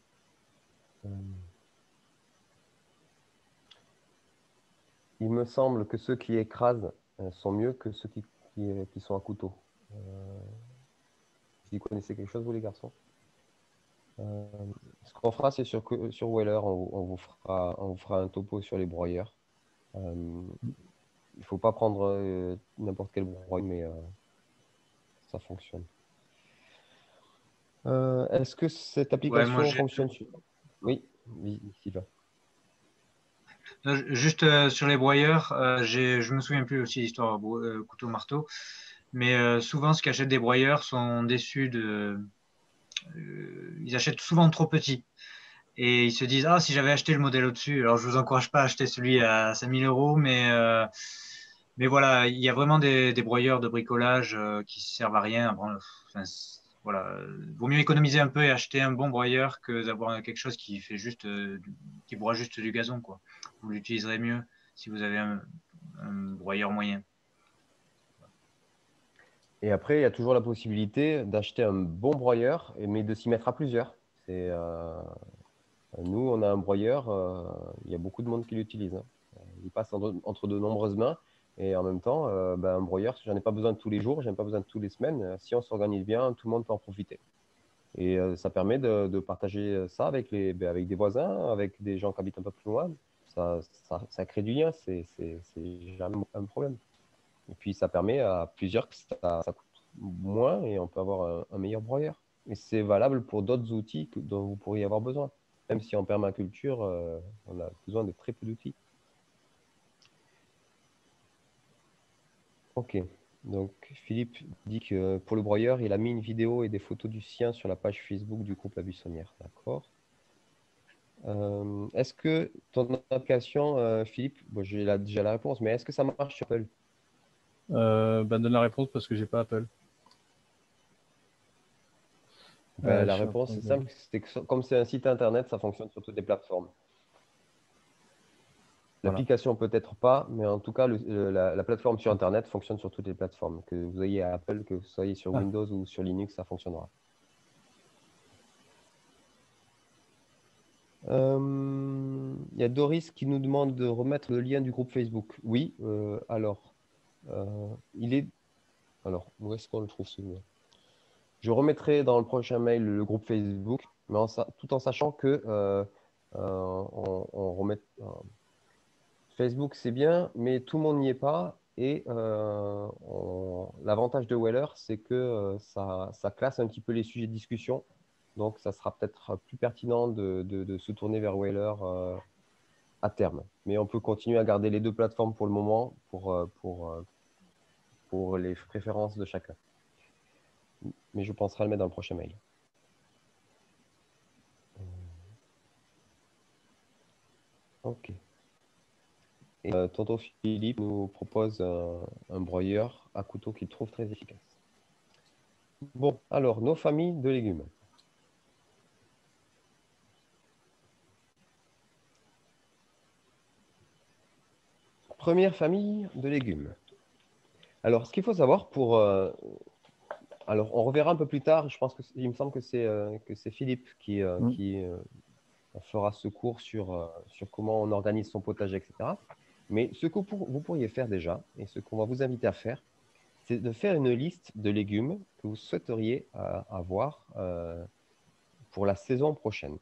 Il me semble que ceux qui écrasent sont mieux que ceux qui sont à couteau. Vous connaissez quelque chose, vous les garçons? Ce qu'on fera, c'est sur Weller, on vous fera un topo sur les broyeurs. Il ne faut pas prendre n'importe quel broyeur, mais ça fonctionne. Est-ce que cette application fonctionne sur... Oui, Sylvain. Juste sur les broyeurs, je me souviens plus aussi l'histoire couteau-marteau, mais souvent, ceux qui achètent des broyeurs sont déçus ils achètent souvent trop petits. Et ils se disent, ah, si j'avais acheté le modèle au-dessus, alors je vous encourage pas à acheter celui à 5000 euros, mais voilà, il y a vraiment des broyeurs de bricolage qui servent à rien. Enfin, voilà, vaut mieux économiser un peu et acheter un bon broyeur que d'avoir quelque chose qui fait juste, qui broie juste du gazon, quoi. Vous l'utiliserez mieux si vous avez un broyeur moyen. Et après, il y a toujours la possibilité d'acheter un bon broyeur, mais de s'y mettre à plusieurs. Nous, on a un broyeur, il y a beaucoup de monde qui l'utilise, hein. Il passe entre de nombreuses mains. Et en même temps, un broyeur, j'en ai pas besoin de tous les jours, j'en ai pas besoin de toutes les semaines. Si on s'organise bien, tout le monde peut en profiter. Et ça permet de partager ça avec avec des voisins, avec des gens qui habitent un peu plus loin. Ça crée du lien, c'est jamais un problème. Et puis, ça permet à plusieurs que ça coûte moins et on peut avoir un meilleur broyeur. Et c'est valable pour d'autres outils dont vous pourriez avoir besoin. Même si en permaculture, on a besoin de très peu d'outils. Ok. Donc, Philippe dit que pour le broyeur, il a mis une vidéo et des photos du sien sur la page Facebook du groupe La Buissonnière. D'accord. Est-ce que ton application, Philippe, bon, j'ai déjà la réponse, mais est-ce que ça marche sur Apple? Donne la réponse parce que j'ai pas Apple. La Je suis en réponse train est de simple, c'est que comme c'est un site internet, ça fonctionne sur toutes les plateformes. Voilà. L'application peut-être pas, mais en tout cas, la plateforme sur internet fonctionne sur toutes les plateformes. Que vous ayez Apple, que vous soyez sur Ah. Windows ou sur Linux, ça fonctionnera. Il y a Doris qui nous demande de remettre le lien du groupe Facebook. Oui, il est. Alors, où est-ce qu'on le trouve celui-là? Je remettrai dans le prochain mail le groupe Facebook, mais tout en sachant que on remet. Facebook, c'est bien, mais tout le monde n'y est pas. Et l'avantage de Weller, c'est que ça classe un petit peu les sujets de discussion. Donc, ça sera peut-être plus pertinent de se tourner vers Weller à terme. Mais on peut continuer à garder les deux plateformes pour le moment pour les préférences de chacun. Mais je penserai à le mettre dans le prochain mail. OK. Et tonton Philippe nous propose un broyeur à couteau qu'il trouve très efficace. Bon, alors, nos familles de légumes. Première famille de légumes. Alors, ce qu'il faut savoir alors, on reverra un peu plus tard. Il me semble que c'est Philippe qui fera ce cours sur comment on organise son potager, etc. Mais ce que vous pourriez faire déjà, et ce qu'on va vous inviter à faire, c'est de faire une liste de légumes que vous souhaiteriez avoir pour la saison prochaine.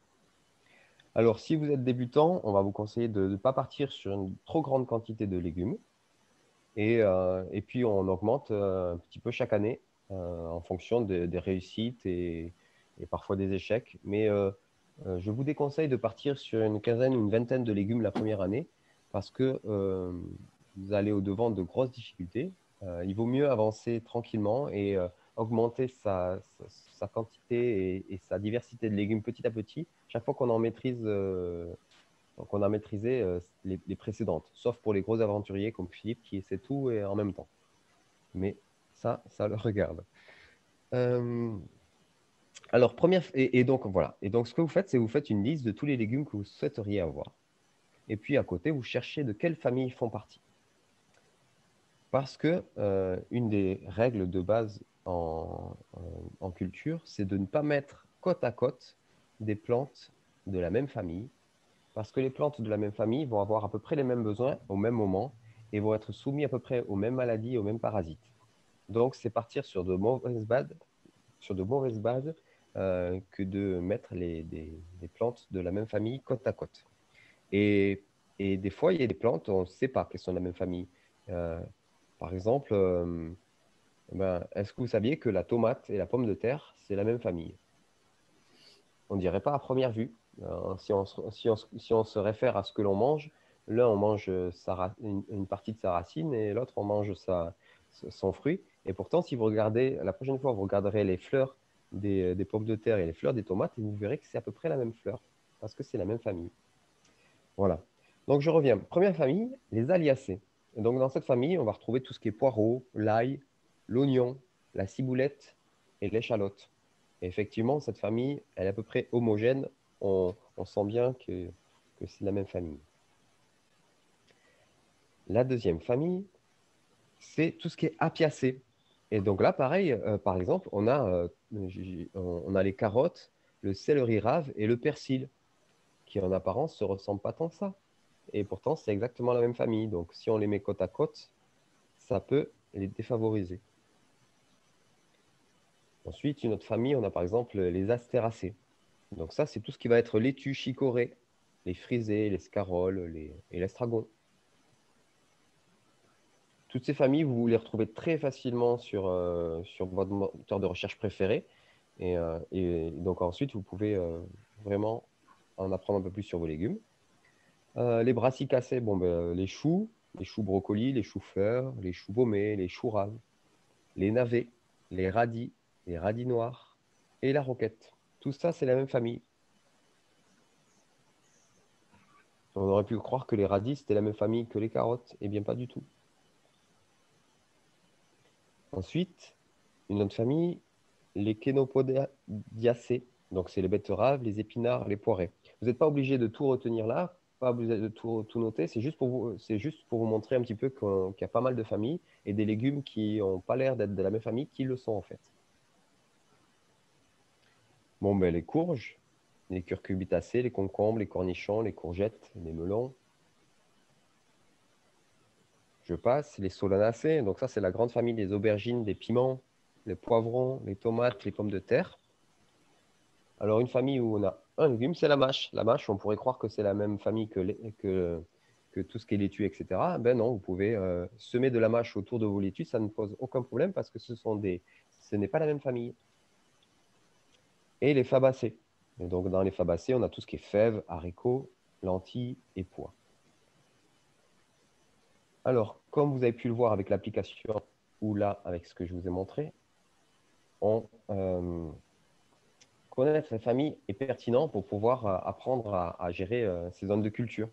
Alors, si vous êtes débutant, on va vous conseiller de ne pas partir sur une trop grande quantité de légumes. Et puis, on augmente un petit peu chaque année en fonction des réussites et parfois des échecs. Mais je vous déconseille de partir sur une quinzaine ou une vingtaine de légumes la première année parce que vous allez au-devant de grosses difficultés. Il vaut mieux avancer tranquillement et augmenter sa quantité et sa diversité de légumes petit à petit. Chaque fois qu'on en maîtrise donc, on a maîtrisé les précédentes, sauf pour les gros aventuriers comme Philippe qui essaie tout et en même temps. Mais ça le regarde. Alors, donc, voilà. Et donc, ce que vous faites, c'est vous faites une liste de tous les légumes que vous souhaiteriez avoir. Et puis, à côté, vous cherchez de quelle famille ils font partie. Parce que une des règles de base en culture, c'est de ne pas mettre côte à côte des plantes de la même famille parce que les plantes de la même famille vont avoir à peu près les mêmes besoins au même moment et vont être soumis à peu près aux mêmes maladies et aux mêmes parasites. Donc, c'est partir sur de mauvaises bases, que de mettre des plantes de la même famille côte à côte. Et des fois, il y a des plantes, on ne sait pas qu'elles sont de la même famille. Par exemple, est-ce que vous saviez que la tomate et la pomme de terre, c'est la même famille? On ne dirait pas à première vue. Si on se réfère à ce que l'on mange, L'un, on mange une partie de sa racine et l'autre, on mange son fruit. Et pourtant, si vous regardez, la prochaine fois, vous regarderez les fleurs des pommes de terre et les fleurs des tomates, et vous verrez que c'est à peu près la même fleur, parce que c'est la même famille. Voilà. Donc, je reviens. Première famille, les Aliacées. Et donc, dans cette famille, on va retrouver tout ce qui est poireau, l'ail, l'oignon, la ciboulette et l'échalote. Et effectivement, cette famille, elle est à peu près homogène. On sent bien que c'est la même famille. La deuxième famille, c'est tout ce qui est apiacé. Et donc là, pareil, par exemple, on a les carottes, le céleri rave et le persil, qui en apparence ne se ressemblent pas tant que ça. Et pourtant, c'est exactement la même famille. Donc, si on les met côte à côte, ça peut les défavoriser. Ensuite, une autre famille, on a par exemple les astéracées. Donc ça, c'est tout ce qui va être laitue, chicorée, les frisées, les scaroles et l'estragon. Toutes ces familles, vous les retrouvez très facilement sur votre moteur de recherche préféré. Et donc ensuite, vous pouvez vraiment en apprendre un peu plus sur vos légumes. Les brassicacées, bon, ben, les choux brocolis, les choux-fleurs, les choux baumés, les choux raves, les navets, les radis noirs et la roquette. Tout ça, c'est la même famille. On aurait pu croire que les radis, c'était la même famille que les carottes. Eh bien, pas du tout. Ensuite, une autre famille, les Chenopodiacées. Donc, c'est les betteraves, les épinards, les poirées. Vous n'êtes pas obligé de tout retenir là, pas obligé de tout noter. C'est juste pour vous montrer un petit peu qu'il y a pas mal de familles et des légumes qui n'ont pas l'air d'être de la même famille, qui le sont en fait. Bon, ben, les courges, les curcubitacées, les concombres, les cornichons, les courgettes, les melons. Je passe, les solanacées. Donc ça, c'est la grande famille des aubergines, des piments, les poivrons, les tomates, les pommes de terre. Alors, une famille où on a un légume, c'est la mâche. La mâche, on pourrait croire que c'est la même famille que tout ce qui est laitue, etc. Ben non, vous pouvez semer de la mâche autour de vos laitues, ça ne pose aucun problème parce que ce n'est pas la même famille. Et les fabacées. Et donc, dans les fabacées, on a tout ce qui est fèves, haricots, lentilles et pois. Alors, comme vous avez pu le voir avec l'application ou là, avec ce que je vous ai montré, connaître la famille est pertinent pour pouvoir apprendre à gérer ces zones de culture.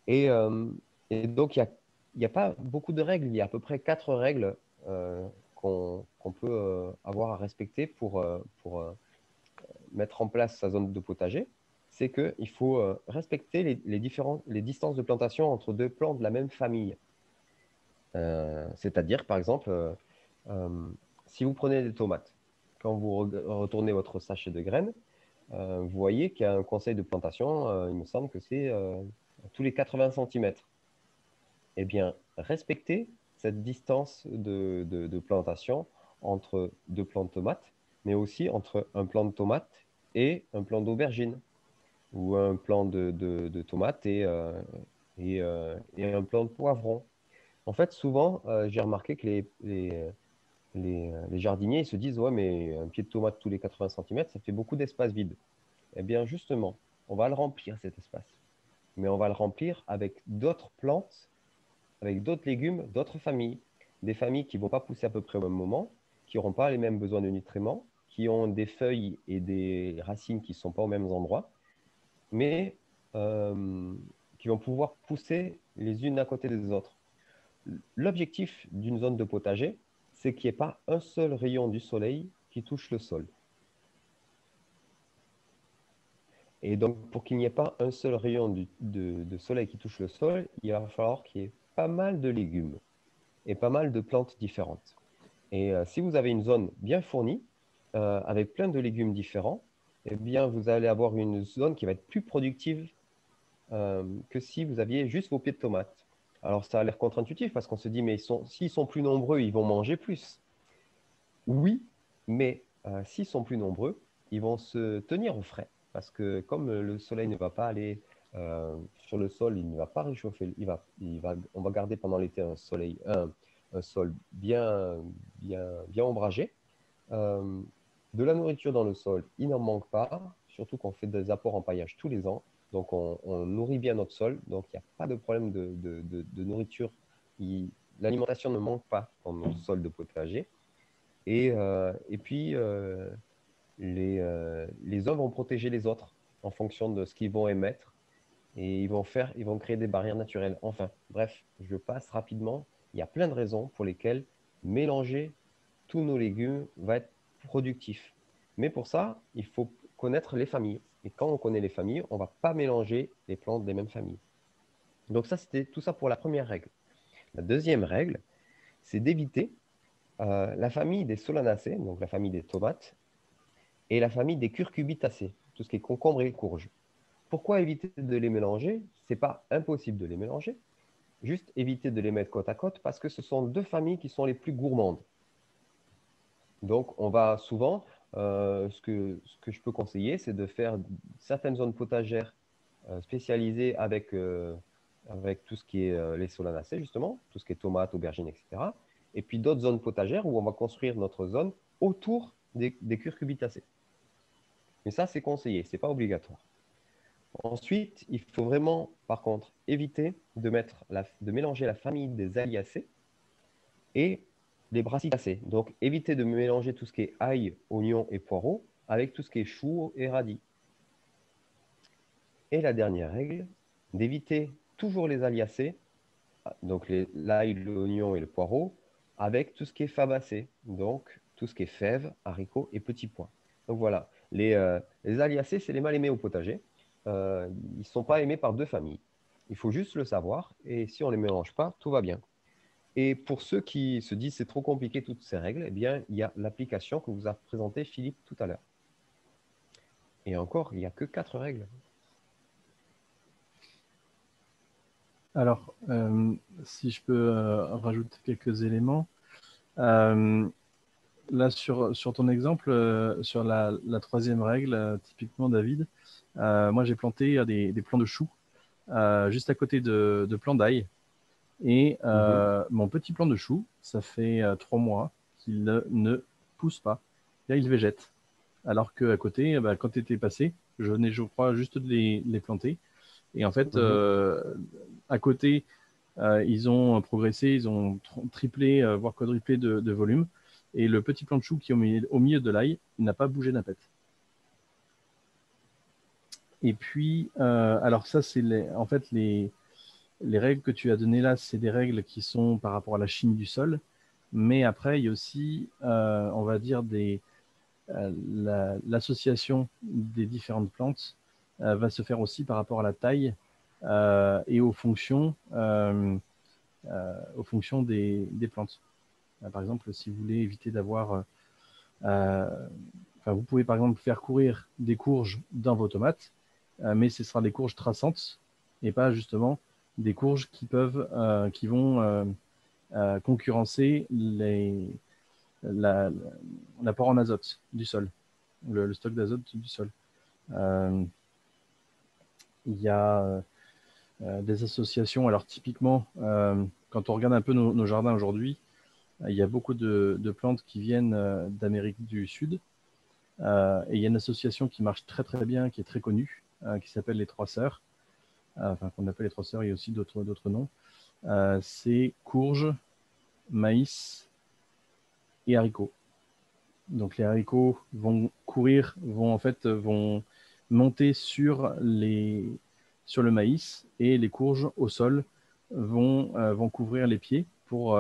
Et, donc, il n'y a pas beaucoup de règles. Il y a à peu près 4 règles qu'on peut avoir à respecter pour mettre en place sa zone de potager. C'est qu'il faut respecter les distances de plantation entre deux plants de la même famille. C'est-à-dire, par exemple, si vous prenez des tomates, quand vous retournez votre sachet de graines, vous voyez qu'il y a un conseil de plantation, il me semble que c'est tous les 80 cm. Eh bien, respectez cette distance de plantation entre deux plants de tomates, mais aussi entre un plant de tomate et un plant d'aubergine, ou un plant de tomates et un plant de poivron. En fait, souvent, j'ai remarqué que les jardiniers ils se disent, ouais, mais un pied de tomate tous les 80 cm, ça fait beaucoup d'espace vide. Eh bien, justement, on va le remplir, cet espace. Mais on va le remplir avec d'autres plantes, avec d'autres légumes, d'autres familles. Des familles qui ne vont pas pousser à peu près au même moment, qui n'auront pas les mêmes besoins de nutriments, qui ont des feuilles et des racines qui ne sont pas aux mêmes endroits, mais qui vont pouvoir pousser les unes à côté des autres. L'objectif d'une zone de potager, c'est qu'il n'y ait pas un seul rayon du soleil qui touche le sol. Et donc, pour qu'il n'y ait pas un seul rayon de soleil qui touche le sol, il va falloir qu'il y ait pas mal de légumes et pas mal de plantes différentes. Et si vous avez une zone bien fournie, avec plein de légumes différents, eh bien, vous allez avoir une zone qui va être plus productive que si vous aviez juste vos pieds de tomates. Alors, ça a l'air contre-intuitif parce qu'on se dit, mais s'ils sont plus nombreux, ils vont manger plus. Oui, mais s'ils sont plus nombreux, ils vont se tenir au frais. Parce que comme le soleil ne va pas aller sur le sol, il ne va pas réchauffer, on va garder pendant l'été un sol bien ombragé. De la nourriture dans le sol, il n'en manque pas, surtout qu'on fait des apports en paillage tous les ans. Donc, on nourrit bien notre sol. Donc, il n'y a pas de problème de nourriture. L'alimentation ne manque pas dans notre sol de potager. Et puis, les uns vont protéger les autres en fonction de ce qu'ils vont émettre. Et ils vont créer des barrières naturelles. Enfin, bref, je passe rapidement. Il y a plein de raisons pour lesquelles mélanger tous nos légumes va être productif. Mais pour ça, il faut connaître les familles. Et quand on connaît les familles, on ne va pas mélanger les plantes des mêmes familles. Donc ça, c'était tout ça pour la première règle. La deuxième règle, c'est d'éviter la famille des solanacées, donc la famille des tomates, et la famille des curcubitacées, tout ce qui est concombre et courge. Pourquoi éviter de les mélanger? Ce n'est pas impossible de les mélanger, juste éviter de les mettre côte à côte parce que ce sont deux familles qui sont les plus gourmandes. Donc, on va souvent, ce que je peux conseiller, c'est de faire certaines zones potagères spécialisées avec tout ce qui est les solanacées, justement, tout ce qui est tomates, aubergines, etc. Et puis d'autres zones potagères où on va construire notre zone autour des curcubitacées. Mais ça, c'est conseillé, ce n'est pas obligatoire. Ensuite, il faut vraiment, par contre, éviter de mélanger la famille des Aliacées et les Brassicacées. Donc, éviter de mélanger tout ce qui est ail, oignon et poireaux avec tout ce qui est chou et radis. Et la dernière règle, d'éviter toujours les Aliacées, donc l'ail, l'oignon et le poireau, avec tout ce qui est fabacé, donc tout ce qui est fèves, haricots et petits pois. Donc voilà, les Aliacées, c'est les mal aimés au potager. Ils ne sont pas aimés par deux familles. Il faut juste le savoir, et si on ne les mélange pas, tout va bien. Et pour ceux qui se disent c'est trop compliqué toutes ces règles, eh bien, il y a l'application que vous a présentée Philippe tout à l'heure. Et encore, il n'y a que 4 règles. Alors, si je peux rajouter quelques éléments. Là, sur ton exemple, sur la troisième règle, typiquement, David, moi, j'ai planté des plants de choux juste à côté de plants d'ail. Et mon petit plant de chou, ça fait 3 mois qu'il ne pousse pas. Là, il végète. Alors qu'à côté, quand tu étais passé, je venais, je crois, juste de les planter. Et en fait, à côté, ils ont progressé, ils ont triplé, voire quadruplé de volume. Et le petit plant de chou qui est au milieu de l'ail n'a pas bougé d'un pet. Et puis, alors ça, c'est en fait les règles que tu as données là, c'est des règles qui sont par rapport à la chimie du sol. Mais après, il y a aussi, on va dire, l'association des différentes plantes va se faire aussi par rapport à la taille et aux fonctions des plantes. Par exemple, si vous voulez éviter d'avoir... vous pouvez par exemple faire courir des courges dans vos tomates, mais ce sera des courges traçantes et pas justement des courges qui vont concurrencer l'apport en azote du sol, le stock d'azote du sol. Il y a des associations. Alors typiquement, quand on regarde un peu nos jardins aujourd'hui, il y a beaucoup de plantes qui viennent d'Amérique du Sud. Et il y a une association qui marche très très bien, qui est très connue, qui s'appelle les Trois Sœurs. Qu'on appelle les Trois Sœurs, il y a aussi d'autres noms. C'est courge, maïs et haricots. Donc les haricots vont courir, vont monter sur le maïs, et les courges au sol vont couvrir les pieds pour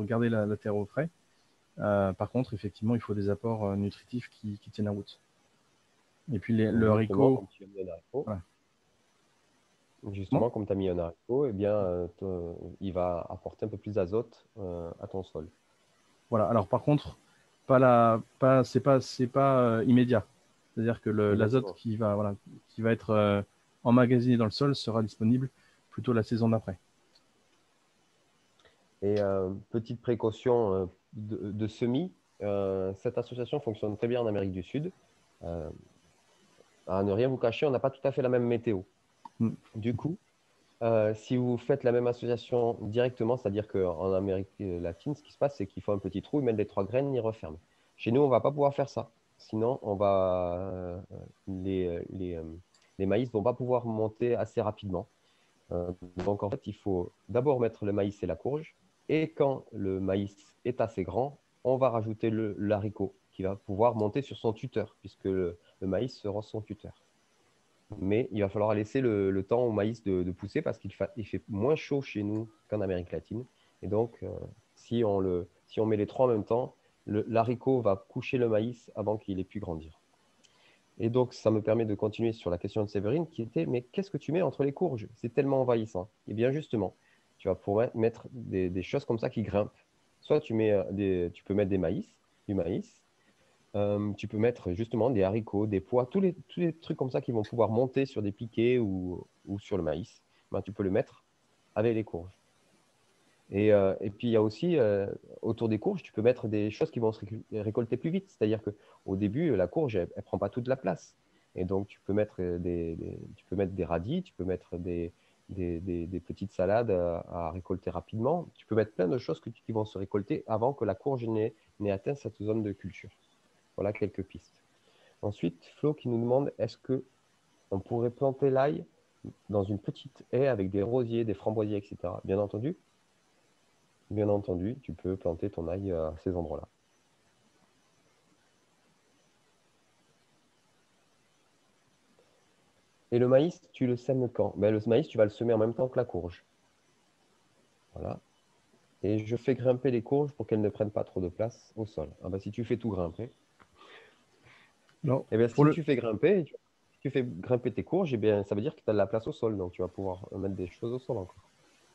garder la terre au frais. Par contre, effectivement, il faut des apports nutritifs qui tiennent la route. Et puis le haricot. Comme tu as mis un haricot, voilà. Justement, comme tu as mis un haricot, eh bien, il va apporter un peu plus d'azote à ton sol. Voilà. Alors par contre, c'est pas immédiat. C'est-à-dire que l'azote qui va être emmagasiné dans le sol sera disponible plutôt la saison d'après. Et petite précaution de semis, cette association fonctionne très bien en Amérique du Sud. À ne rien vous cacher, on n'a pas tout à fait la même météo. Du coup, si vous faites la même association directement, c'est-à-dire qu'en Amérique latine, ce qui se passe, c'est qu'il faut un petit trou, ils mettent les 3 graines, ils referment. Chez nous, on ne va pas pouvoir faire ça. Sinon, on va les maïs ne vont pas pouvoir monter assez rapidement. Donc, en fait, il faut d'abord mettre le maïs et la courge. Et quand le maïs est assez grand, on va rajouter l'haricot qui va pouvoir monter sur son tuteur, puisque le maïs sera son tuteur. Mais il va falloir laisser le temps au maïs de pousser parce il fait moins chaud chez nous qu'en Amérique latine. Et donc, si on met les trois en même temps, l'haricot va coucher le maïs avant qu'il ait pu grandir. Et donc, ça me permet de continuer sur la question de Séverine qui était, mais qu'est-ce que tu mets entre les courges? C'est tellement envahissant. Eh bien, justement, tu vas pouvoir mettre des choses comme ça qui grimpent. Soit tu peux mettre du maïs. Tu peux mettre justement des haricots, des pois, tous les trucs comme ça qui vont pouvoir monter sur des piquets ou sur le maïs. Ben, tu peux le mettre avec les courges. Et puis, il y a aussi, autour des courges, tu peux mettre des choses qui vont se récolter plus vite. C'est-à-dire qu'au début, la courge, elle ne prend pas toute la place. Et donc, tu peux mettre des radis, tu peux mettre des petites salades à récolter rapidement. Tu peux mettre plein de choses qui vont se récolter avant que la courge n'ait atteint cette zone de culture. Voilà quelques pistes. Ensuite, Flo qui nous demande, est-ce qu'on pourrait planter l'ail dans une petite haie avec des rosiers, des framboisiers, etc. Bien entendu, tu peux planter ton ail à ces endroits-là. Et le maïs, tu le sèmes quand? Ben, le maïs, tu vas le semer en même temps que la courge. Voilà. Et je fais grimper les courges pour qu'elles ne prennent pas trop de place au sol. Ah ben, si tu fais tout grimper, Non, eh bien, pour si le, tu fais grimper, tes courges, eh bien, ça veut dire que tu as de la place au sol. Donc, tu vas pouvoir mettre des choses au sol encore.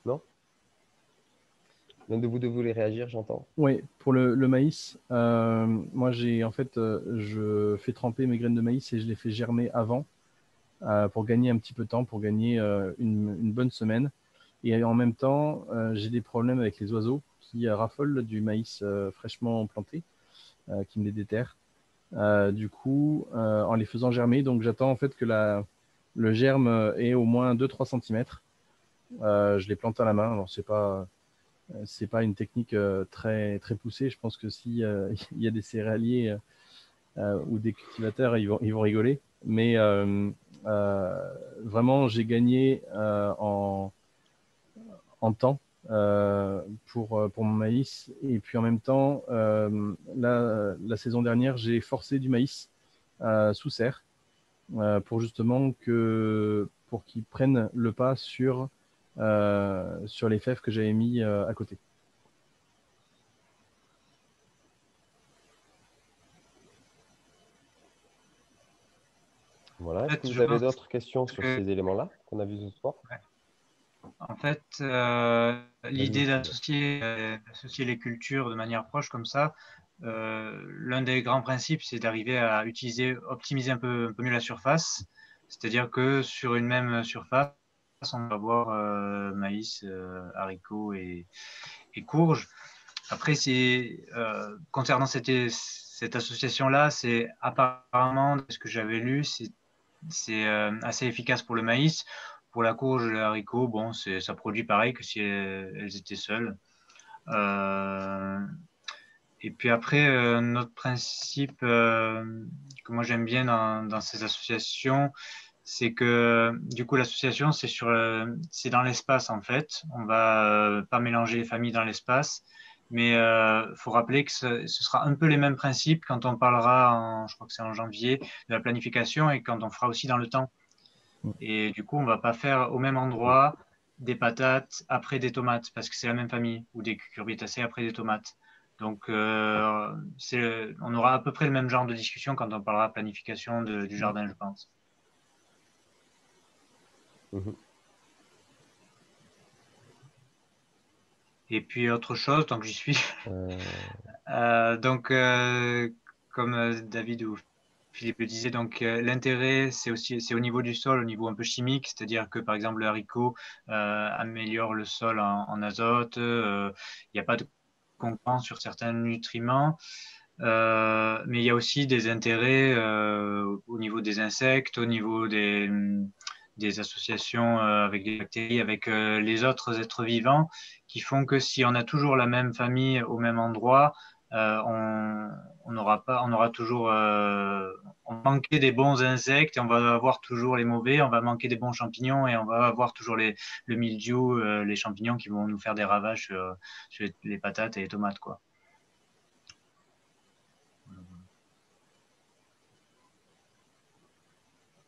Non? L'un de vous deux voulez réagir, j'entends. Oui, pour le maïs, moi en fait, je fais tremper mes graines de maïs et je les fais germer avant pour gagner un petit peu de temps, pour gagner une bonne semaine. Et en même temps, j'ai des problèmes avec les oiseaux qui raffolent du maïs fraîchement planté, qui me les déterrent. Du coup, en les faisant germer, donc j'attends en fait que le germe ait au moins 2-3 cm. Je les plante à la main. Alors, c'est pas une technique très, très poussée. Je pense que si il y a des céréaliers ou des cultivateurs, ils vont rigoler. Mais vraiment, j'ai gagné en temps pour mon maïs. Et puis en même temps, la saison dernière, j'ai forcé du maïs sous serre pour justement pour qu'ils prennent le pas sur les fèves que j'avais mis à côté. Voilà. En Est-ce que fait, vous je avez pense d'autres questions sur que, ces éléments-là qu'on a vus ce soir? ouais. En fait, Vas-y, l'idée Sylvain. d'associer les cultures de manière proche comme ça, l'un des grands principes, c'est d'arriver à optimiser un peu mieux la surface. C'est-à-dire que sur une même surface, on va avoir maïs, haricots et courges. Après, concernant cette association-là, c'est apparemment, de ce que j'avais lu, c'est assez efficace pour le maïs. Pour la courge et le haricot, bon, ça produit pareil que si elles étaient seules. Et puis après, notre principe que moi j'aime bien dans ces associations, c'est que du coup l'association c'est dans l'espace en fait. On va pas mélanger les familles dans l'espace, mais faut rappeler que ce sera un peu les mêmes principes quand on parlera, je crois que c'est en janvier, de la planification et quand on fera aussi dans le temps. Et du coup, on va pas faire au même endroit des patates après des tomates parce que c'est la même famille ou des cucurbitacées après des tomates. Donc, on aura à peu près le même genre de discussion quand on parlera planification du jardin, je pense. Mhm. Et puis, autre chose, tant que j'y suis, Euh, donc, comme David ou Philippe le disait, donc l'intérêt, c'est au niveau du sol, au niveau un peu chimique, c'est-à-dire que par exemple le haricot améliore le sol en azote, il n'y a pas de concurrence sur certains nutriments, mais il y a aussi des intérêts au niveau des insectes, au niveau des associations avec des bactéries, avec les autres êtres vivants, qui font que si on a toujours la même famille au même endroit, on aura toujours on va manquer des bons insectes et on va avoir toujours les mauvais, on va manquer des bons champignons et on va avoir toujours le mildiou, les champignons qui vont nous faire des ravages sur les patates et les tomates, quoi.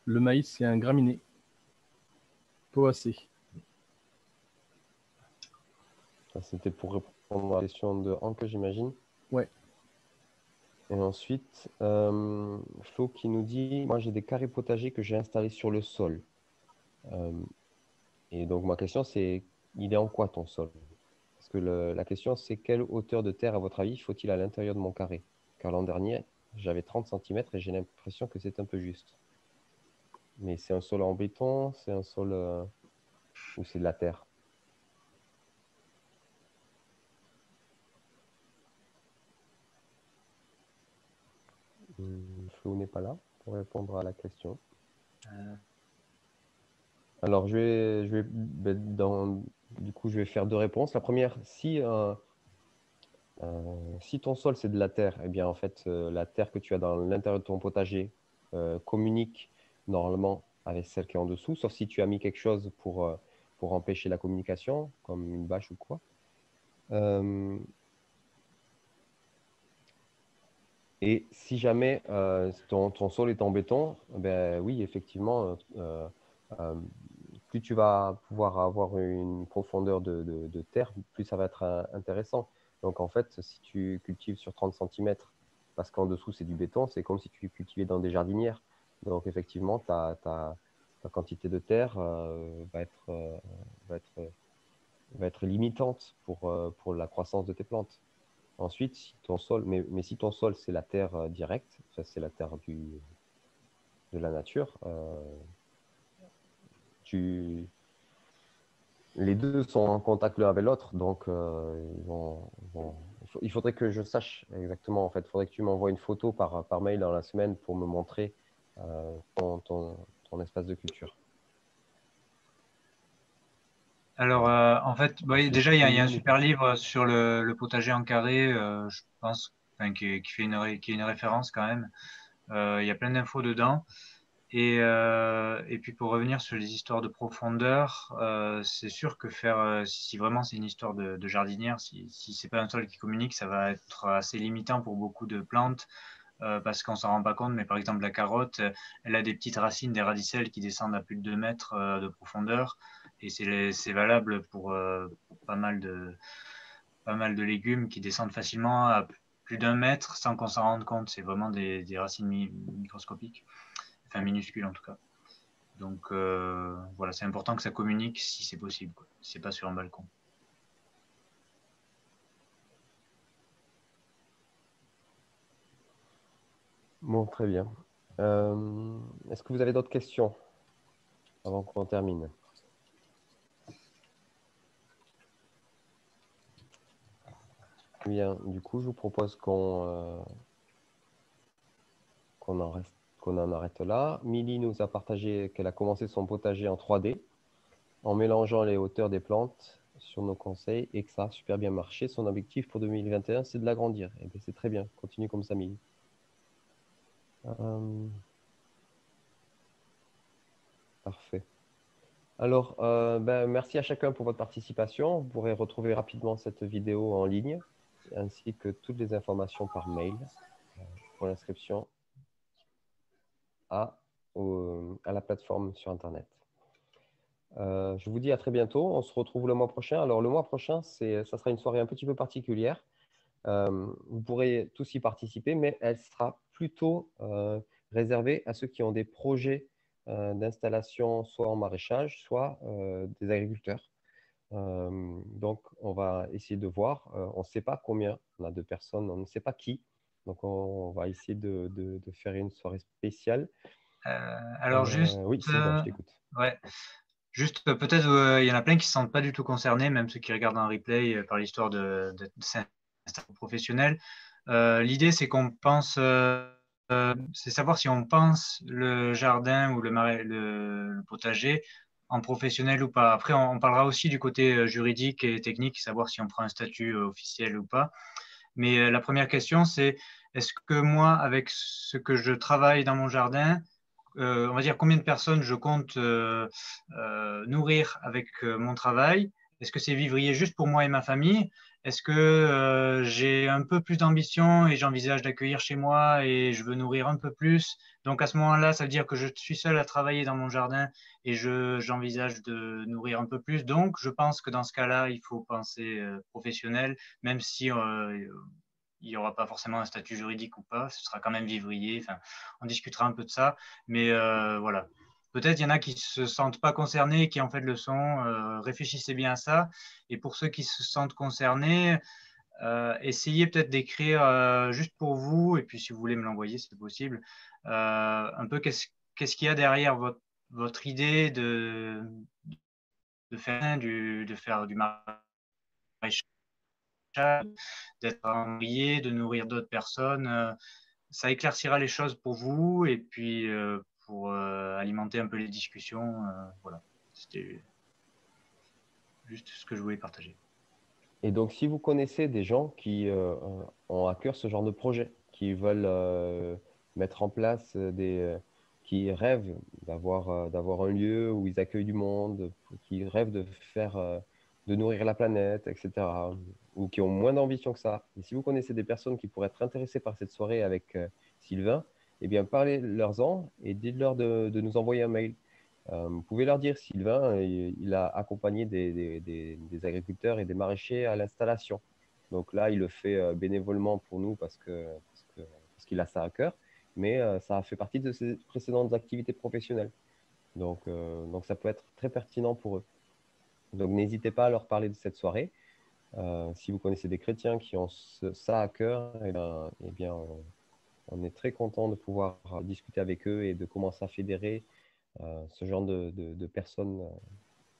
Le maïs, c'est un graminé. Poacé. C'était pour répondre à la question de Anke, j'imagine. Ouais. Et ensuite, Flo qui nous dit, moi j'ai des carrés potagers que j'ai installés sur le sol. Et donc ma question c'est, il est en quoi ton sol? Parce que la question c'est quelle hauteur de terre à votre avis faut-il à l'intérieur de mon carré? Car l'an dernier, j'avais 30 cm et j'ai l'impression que c'est un peu juste. Mais c'est un sol en béton, c'est un sol ou c'est de la terre? Flo n'est pas là pour répondre à la question. Alors, du coup, je vais faire deux réponses. La première, si ton sol, c'est de la terre, eh bien, en fait, la terre que tu as dans l'intérieur de ton potager communique normalement avec celle qui est en dessous, sauf si tu as mis quelque chose pour empêcher la communication, comme une bâche ou quoi. Et si jamais ton sol est en béton, ben oui, effectivement, plus tu vas pouvoir avoir une profondeur de terre, plus ça va être intéressant. Donc, en fait, si tu cultives sur 30 cm, parce qu'en dessous, c'est du béton, c'est comme si tu cultivais dans des jardinières. Donc, effectivement, ta quantité de terre va être limitante pour la croissance de tes plantes. Ensuite, si ton sol, mais si ton sol, c'est la terre directe, ça c'est la terre de la nature, les deux sont en contact l'un avec l'autre, donc il faudrait que je sache exactement, en fait, il faudrait que tu m'envoies une photo par mail dans la semaine pour me montrer ton espace de culture. Alors, en fait, oui, déjà, il y a un super livre sur le potager en carré, je pense, enfin, qui fait qui est une référence quand même. Il y a plein d'infos dedans. Et puis pour revenir sur les histoires de profondeur, c'est sûr que si vraiment c'est une histoire de jardinière, si c'est pas un sol qui communique, ça va être assez limitant pour beaucoup de plantes. Parce qu'on s'en rend pas compte, mais par exemple la carotte, elle a des petites racines, des radicelles qui descendent à plus de 2 mètres de profondeur, et c'est valable pour pas mal de légumes qui descendent facilement à plus d'1 mètre sans qu'on s'en rende compte. C'est vraiment des racines microscopiques, enfin minuscules en tout cas. Donc voilà, c'est important que ça communique si c'est possible, quoi. Si c'est pas sur un balcon. Bon, très bien. Est-ce que vous avez d'autres questions avant qu'on termine? Bien, du coup, je vous propose qu'on en arrête là. Milly nous a partagé qu'elle a commencé son potager en 3D en mélangeant les hauteurs des plantes sur nos conseils et que ça a super bien marché. Son objectif pour 2021, c'est de l'agrandir. Et bien, c'est très bien. Continue comme ça, Milly. Parfait. Alors, merci à chacun pour votre participation. Vous pourrez retrouver rapidement cette vidéo en ligne, ainsi que toutes les informations par mail pour l'inscription à la plateforme sur Internet. Je vous dis à très bientôt. On se retrouve le mois prochain. Alors, le mois prochain, ça sera une soirée un petit peu particulière. Vous pourrez tous y participer, mais elle sera plutôt réservée à ceux qui ont des projets d'installation, soit en maraîchage, soit des agriculteurs. Donc, on va essayer de voir. On ne sait pas combien on a de personnes, on ne sait pas qui. Donc, on va essayer de faire une soirée spéciale. Alors, juste, oui, Sylvain, je t'écoute. Ouais. Juste, peut-être, il y en a plein qui ne se sentent pas du tout concernés, même ceux qui regardent un replay par l'histoire de professionnel. L'idée, c'est qu'on pense, c'est savoir si on pense le jardin ou le potager en professionnel ou pas. Après, on parlera aussi du côté juridique et technique, savoir si on prend un statut officiel ou pas. Mais la première question, c'est est-ce que moi, avec ce que je travaille dans mon jardin, on va dire combien de personnes je compte nourrir avec mon travail? Est-ce que c'est vivrier juste pour moi et ma famille? Est-ce que j'ai un peu plus d'ambition et j'envisage d'accueillir chez moi et je veux nourrir un peu plus? Donc à ce moment-là, ça veut dire que je suis seul à travailler dans mon jardin et j'envisage de nourrir un peu plus. Donc je pense que dans ce cas-là, il faut penser professionnel, même si il n'y aura pas forcément un statut juridique ou pas, ce sera quand même vivrier. Enfin, on discutera un peu de ça, mais voilà. Peut-être il y en a qui ne se sentent pas concernés et qui en fait le sont. Réfléchissez bien à ça. Et pour ceux qui se sentent concernés, essayez peut-être d'écrire juste pour vous, et puis si vous voulez me l'envoyer, c'est possible, un peu qu'est-ce qu'il y a derrière votre idée de faire du maraîchage, d'être ouvrier, de nourrir d'autres personnes. Ça éclaircira les choses pour vous et puis pour alimenter un peu les discussions. Voilà, c'était juste ce que je voulais partager. Et donc, si vous connaissez des gens qui ont à cœur ce genre de projet, qui veulent mettre en place qui rêvent d'avoir un lieu où ils accueillent du monde, qui rêvent de faire, de nourrir la planète, etc., ou qui ont moins d'ambition que ça. Et si vous connaissez des personnes qui pourraient être intéressées par cette soirée avec Sylvain, eh bien, parlez-leur-en et dites-leur de nous envoyer un mail. Vous pouvez leur dire, Sylvain, il a accompagné des agriculteurs et des maraîchers à l'installation. Donc là, il le fait bénévolement pour nous parce qu'il a ça à cœur, mais ça a fait partie de ses précédentes activités professionnelles. Donc ça peut être très pertinent pour eux. Donc n'hésitez pas à leur parler de cette soirée. Si vous connaissez des chrétiens qui ont ça à cœur, eh bien, on est très content de pouvoir discuter avec eux et de commencer à fédérer ce genre de personnes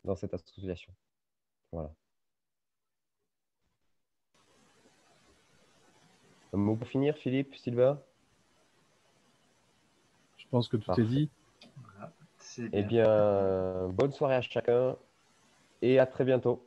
dans cette association. Voilà. Un mot pour finir, Philippe, Sylvain? Je pense que tout est dit. Voilà, c'est Eh bien. bien, bonne soirée à chacun et à très bientôt.